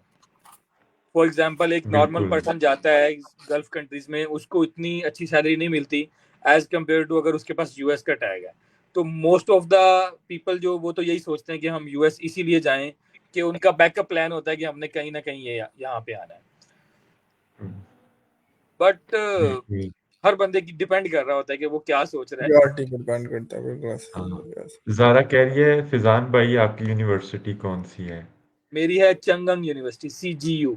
फॉर एग्जांपल एक नॉर्मल बिल्कुल। पर्सन जाता है गल्फ कंट्रीज में, उसको इतनी अच्छी सैलरी नहीं मिलती एज कम्पेयर टू अगर उसके पास यूएस का टैग है। तो मोस्ट ऑफ द पीपल जो वो तो यही सोचते हैं कि हम यूएस इसीलिए जाएं कि उनका बैकअप प्लान होता है कि हमने कहीं ना कहीं ये यहाँ पे आना है। बट बिल्कुल। हर बंदे की डिपेंड कर रहा होता है कि वो क्या सोच रहा है। प्रायोरिटी पर डिपेंड करता है, बिल्कुल हाँ, ऐसे। ज़ारा कह रही है फिजान भाई आपकी यूनिवर्सिटी कौन सी है। मेरी है चंगंग यूनिवर्सिटी, CGU।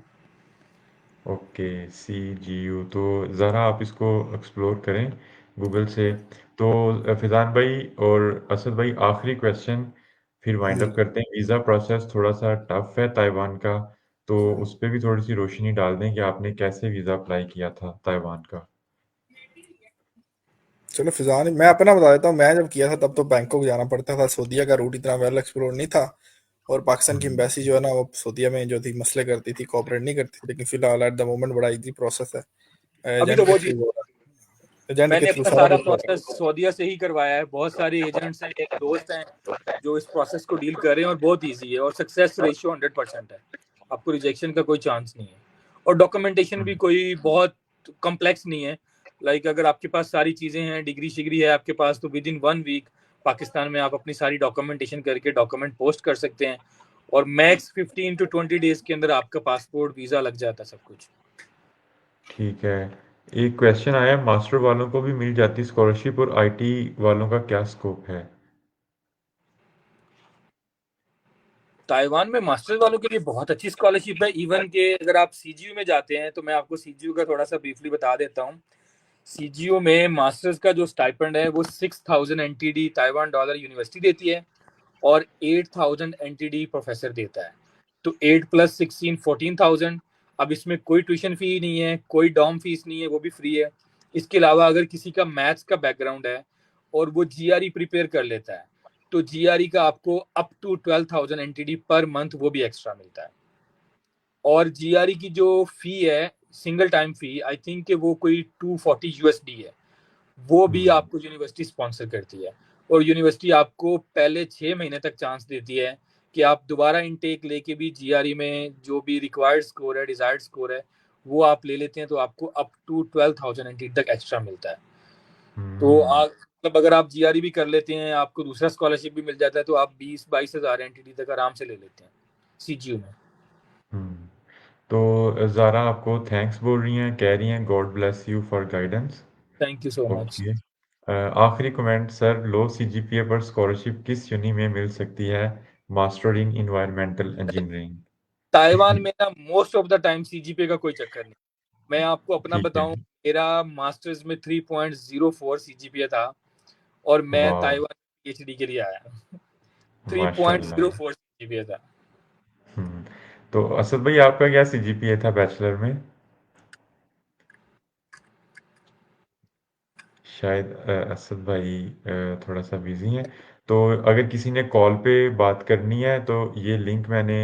ओके, CGU, तो ज़रा आप इसको एक्सप्लोर करें गूगल से। तो फिजान भाई और असद भाई, आखिरी क्वेश्चन फिर वाइंड जी। अप करते हैं। वीज़ा प्रोसेस थोड़ा सा टफ है ताइवान का, तो उस पर भी थोड़ी सी रोशनी डाल दें कि आपने कैसे वीज़ा अप्लाई किया था ताइवान का। चलो फिजान, मैं अपना बता देता हूँ। मैं जब किया था तब तो बैंकॉक जाना पड़ता था, सऊदीया का रूट इतना वेल एक्सप्लोर नहीं था। और पाकिस्तान की हम्म, एम्बेसी जो है ना, वो सऊदीया में जो थी मसले करती थी, कोऑपरेट नहीं करती थी। लेकिन फिलहाल एट द मोमेंट बड़ा इजी प्रोसेस है, अभी एजेंट तो के वो चीज थ्रू हो रहा एजेंट के मैंने थ्रू अपना सारा सारा कुछ हुआ। प्रोसेस सऊदीया से ही करवाया है। बहुत सारे एजेंट्स हैं, एक दोस्त हैं जो इस प्रोसेस को डील कर रहे हैं, और बहुत इजी है, और सक्सेस रेशियो 100% है। आपको रिजेक्शन का कोई चांस नहीं है, और डॉक्यूमेंटेशन भी कोई बहुत कॉम्प्लेक्स नहीं है। लाइक अगर आपके पास सारी चीज़ें हैं, डिग्री शिग्री है आपके पास, तो विद इन 1 वीक पाकिस्तान में आप अपनी सारी डॉक्यूमेंटेशन करके डॉक्यूमेंट पोस्ट कर सकते हैं, और मैक्स 15 to 20 डेज के अंदर आपका पासपोर्ट वीज़ा लग जाता है, सब कुछ। ठीक है। एक क्वेश्चन आया, मास्टर वालों को भी मिल जाती स्कॉलरशिप और आईटी वालों का क्या स्कोप है? ताइवान में मास्टर्स वालों के लिए बहुत अच्छी स्कॉलरशिप है। इवन के अगर आप सीजीयू में जाते हैं, तो मैं आपको सीजीयू का थोड़ा सा ब्रीफली बता देता हूँ। सीजीयू में मास्टर्स का जो स्टाइपेंड है वो 6000 एनटीडी ताइवान डॉलर यूनिवर्सिटी देती है, और 8000 एनटीडी प्रोफेसर देता है। तो 8 + 16 14,000। अब इसमें कोई ट्यूशन फी नहीं है, कोई डॉर्म फीस नहीं है, वो भी फ्री है। इसके अलावा अगर किसी का मैथ्स का बैकग्राउंड है और वो जीआरई प्रिपेयर कर लेता है, तो जीआरई का आपको up to 12,000 NTD per month वो भी एक्स्ट्रा मिलता है। और जीआरई की जो फी है, single time fee, I think वो कोई 240 यूएसडी है। वो भी हम्म, आपको यूनिवर्सिटी स्पॉन्सर करती है, और यूनिवर्सिटी आपको पहले 6 महीने तक चांस देती है कि आप दोबारा इनटेक लेके भी जीआरई में जो भी रिक्वायर्ड स्कोर है, डिजायर्ड स्कोर है, वो आप ले लेते हैं, तो आपको अप टू 12,000 एनटी तक एक्स्ट्रा मिलता है। तो हम्म, आप मतलब अगर आप जीआरई भी कर लेते हैं, आपको दूसरा स्कॉलरशिप भी मिल जाता है, तो आप 20-22 हज़ार एनटीडी तक आराम से ले लेते हैं सीजीयू में। हम्म। तो ज़ारा आपको थैंक्स बोल रही हैं, कह रही हैं God bless you for guidance. Thank you so much. Okay. आखिरी कमेंट सर, लो सीजीपीए पर स्कॉलरशिप किस यूनि में मिल सकती है? Master in environmental engineering. Taiwan में ना most of the time CGPA का कोई चक्कर नहीं। मैं आपको अपना ठीक है। बताऊं, मेरा मास्टर्स में 3.04 सीजीपीए था, और मैं वाह, ताइवान पीएचडी के लिए आया। माशाल्लाह। 3.04 सीजीपीए था। हम्म। तो असद भाई, आपका क्या सीजीपीए था बैचलर में? शायद असद भाई थोड़ा सा बिजी हैं। तो अगर किसी ने कॉल पे बात करनी है तो ये लिंक मैंने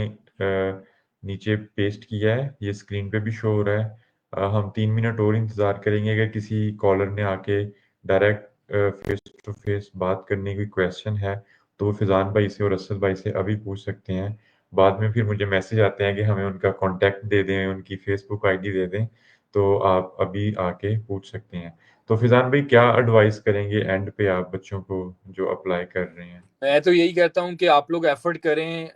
नीचे पेस्ट किया है, ये स्क्रीन पे भी शो हो रहा है। हम 3 मिनट और इंतज़ार करेंगे। अगर किसी कॉलर ने आके डायरेक्ट फेस टू फेस बात करने की क्वेश्चन है, तो वो फिजान भाई से और असद भाई से अभी पूछ सकते हैं। बाद में फिर मुझे मैसेज आते हैं कि हमें उनका कॉन्टैक्ट दे दें, उनकी फेसबुक आईडी दे दें, तो आप अभी आके पूछ सकते हैं। तो फिजान भाई, क्या एडवाइस करेंगे एंड पे आप बच्चों को जो अप्लाई कर रहे हैं? मैं तो यही कहता हूँ कि आप लोग एफर्ट करें,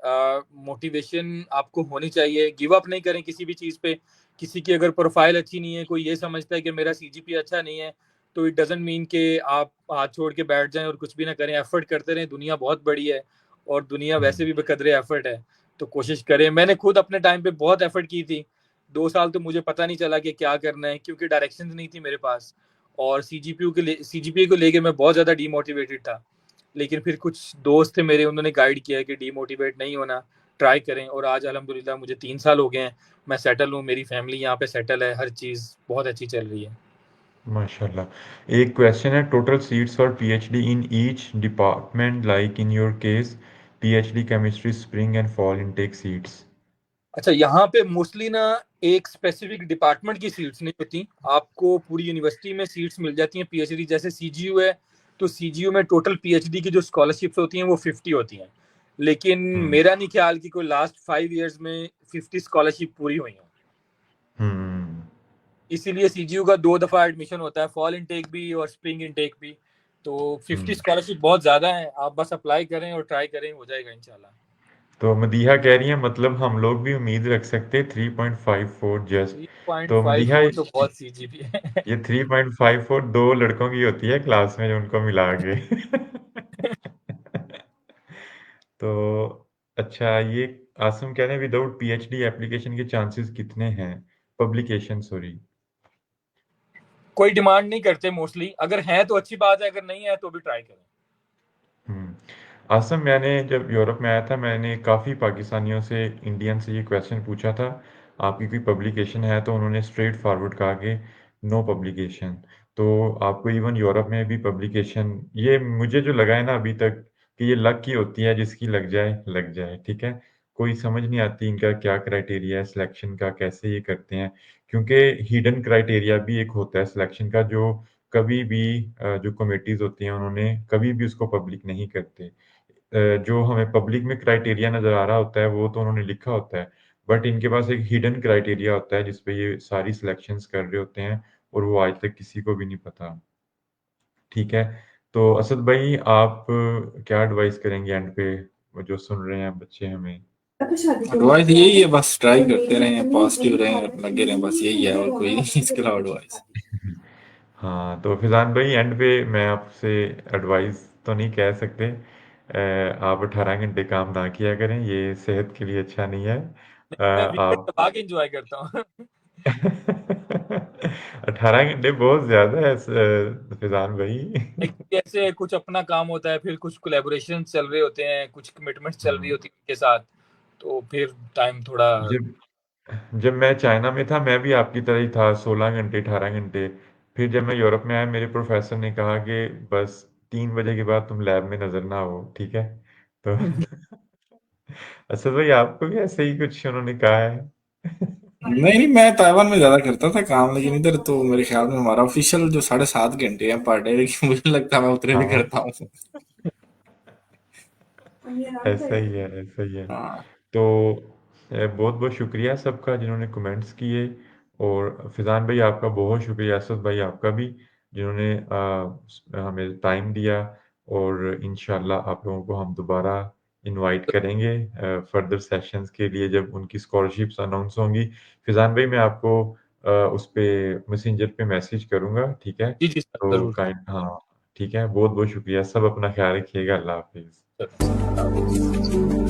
मोटिवेशन आपको होनी चाहिए, गिव अप नहीं करें किसी भी चीज़ पे। किसी की अगर प्रोफाइल अच्छी नहीं है, कोई ये समझता है कि मेरा सीजीपी अच्छा नहीं है, तो इट डजंट मीन कि आप हाथ छोड़ के बैठ जाएं और कुछ भी ना करें। एफर्ट करते रहें, दुनिया बहुत बड़ी है, और दुनिया वैसे हम्म, भी बेकदरे एफर्ट है। तो कोशिश करें। मैंने खुद अपने टाइम पे बहुत एफर्ट की थी। 2 साल तो मुझे पता नहीं चला कि क्या करना है, क्योंकि डायरेक्शन नहीं थी मेरे पास, और सीजीपीए को लेके मैं बहुत ज़्यादा डीमोटिवेटेड था। लेकिन फिर कुछ दोस्त थे मेरे, उन्होंने गाइड किया कि डीमोटिवेट नहीं होना, ट्राई करें, और आज अल्हम्दुलिल्लाह मुझे 3 साल हो गए हैं। मैं सेटल हूँ, मेरी फैमिली यहाँ पे सेटल है, हर चीज़ बहुत अच्छी चल रही है। माशाल्लाह। एक क्वेश्चन है, total seats for PhD in each department, like in your case PhD chemistry spring and fall intake seats. अच्छा, यहाँ पे मोस्टली ना एक स्पेसिफिक डिपार्टमेंट की सीट्स नहीं होती, आपको पूरी यूनिवर्सिटी में सीट्स मिल जाती हैं पीएचडी। जैसे सीजीयू है, तो सीजीयू में टोटल पीएचडी की जो स्कॉलरशिप्स होती हैं वो 50 होती हैं। लेकिन हम्म, मेरा नहीं ख्याल कि कोई लास्ट 5 ईयर्स में 50 स्कॉलरशिप पूरी हुई हो। हम्म, इसीलिए सीजीयू का 2 दफा एडमिशन होता है, फॉल इनटेक भी और स्प्रिंग इनटेक भी। तो 50 हम्म। स्कॉलरशिप बहुत ज्यादा है, आप बस अप्लाई करें और ट्राई करें, हो जाएगा इंशाल्लाह। तो मदीहा कह रही है मतलब हम लोग भी उम्मीद रख सकते हैं 3.54 जस्ट। थ्री पॉइंट तो फाइव मदीहा, फोर तो बहुत सीजीपी है। ये 3.54 दो लड़कों की होती है क्लास में जो उनको मिला के। तो अच्छा, ये आसम कह रहे हैं विदाउट पीएचडी एप्लीकेशन के चांसेस कितने हैं? Publication, sorry. कोई डिमांड नहीं करते मोस्टली, अगर है तो अच्छी बात है, अगर नहीं है तो भी ट्राई करें। हम्म। आसम, मैंने जब यूरोप में आया था मैंने काफ़ी पाकिस्तानियों से, इंडियन से ये क्वेश्चन पूछा था, आपकी कोई पब्लिकेशन है? तो उन्होंने स्ट्रेट फॉरवर्ड कहा कि नो पब्लिकेशन। तो आपको इवन यूरोप में भी पब्लिकेशन, ये मुझे जो लगा है ना अभी तक, कि ये लक की होती है, जिसकी लग जाए लग जाए, ठीक है। कोई समझ नहीं आती इनका क्या क्राइटेरिया है सिलेक्शन का, कैसे ये करते हैं, क्योंकि हिडन क्राइटेरिया भी एक होता है सिलेक्शन का, जो कभी भी जो कमिटीज़ होती हैं उन्होंने कभी भी उसको पब्लिक नहीं करते। जो हमें पब्लिक में क्राइटेरिया नज़र आ रहा होता है वो तो उन्होंने लिखा होता है, बट इनके पास एक हिडन क्राइटेरिया होता है जिस पे ये सारी सिलेक्शंस कर रहे होते हैं और वो आज तक किसी को भी नहीं पता। ठीक है, तो असद भाई आप क्या एडवाइस करेंगे एंड पे वो जो सुन रहे हैं बच्चे हमें? एडवाइस यही है, बस ट्राई करते रहें, पॉजिटिव रहें, लगे रहें, बस यही है और कोई नहीं इसके अलावा एडवाइस। हाँ, तो फिज़ान भाई एंड पे मैं आपसे एडवाइस तो नहीं कह सकते। आप 18 घंटे काम ना किया करें, ये सेहत के लिए अच्छा नहीं है। मैं वीकेंड आप दबा के एंजॉय करता हूँ। 18 घंटे बहुत ज़्यादा है फिज़ान भाई। जैसे कुछ अपना काम होता है, फिर कुछ कोलैबोरेशन चल रहे होते हैं, कुछ कमिटमेंट्स चल रही हुँ, होती है उनके साथ, तो फिर टाइम थोड़ा। जब जब मैं चाइना में था मैं भी आपकी तरह ही था 16 घंटे 18 घंटे। फिर जब मैं यूरोप में आया मेरे प्रोफेसर ने कहा कि बस 3 बजे के बाद तुम लैब में नज़र ना आओ, ठीक है? तो असद भाई आपको भी ऐसे ही कुछ उन्होंने कहा है? नहीं नहीं, मैं ताइवान में ज्यादा करता था काम, लेकिन इधर तो मेरे ख्याल में हमारा ऑफिशियल जो 7.5 घंटे हैं पर डे, लेकिन मुझे लगता है मैं उतने भी हाँ, करता हूँ। ऐसा ही है, ऐसा ही है। हाँ। तो बहुत-बहुत शुक्रिया सबका जिन्होंने कमेंट्स किए और फिज़ान भाई आपका बहुत शुक्रिया, असद भाई आपका भी जिन्होंने हमें टाइम दिया और इंशाल्लाह आप लोगों को हम दोबारा इनवाइट करेंगे फर्दर सेशंस के लिए जब उनकी स्कॉलरशिप्स अनाउंस होंगी। फिज़ान भाई मैं आपको उस पे मैसेंजर पे मैसेज करूँगा, ठीक है? जी जी सर, तो जरूर काइंड हाँ, ठीक है। बहुत-बहुत शुक्रिया। सब अपना ख्याल रखिएगा। अल्लाह हाफ़िज़। सर।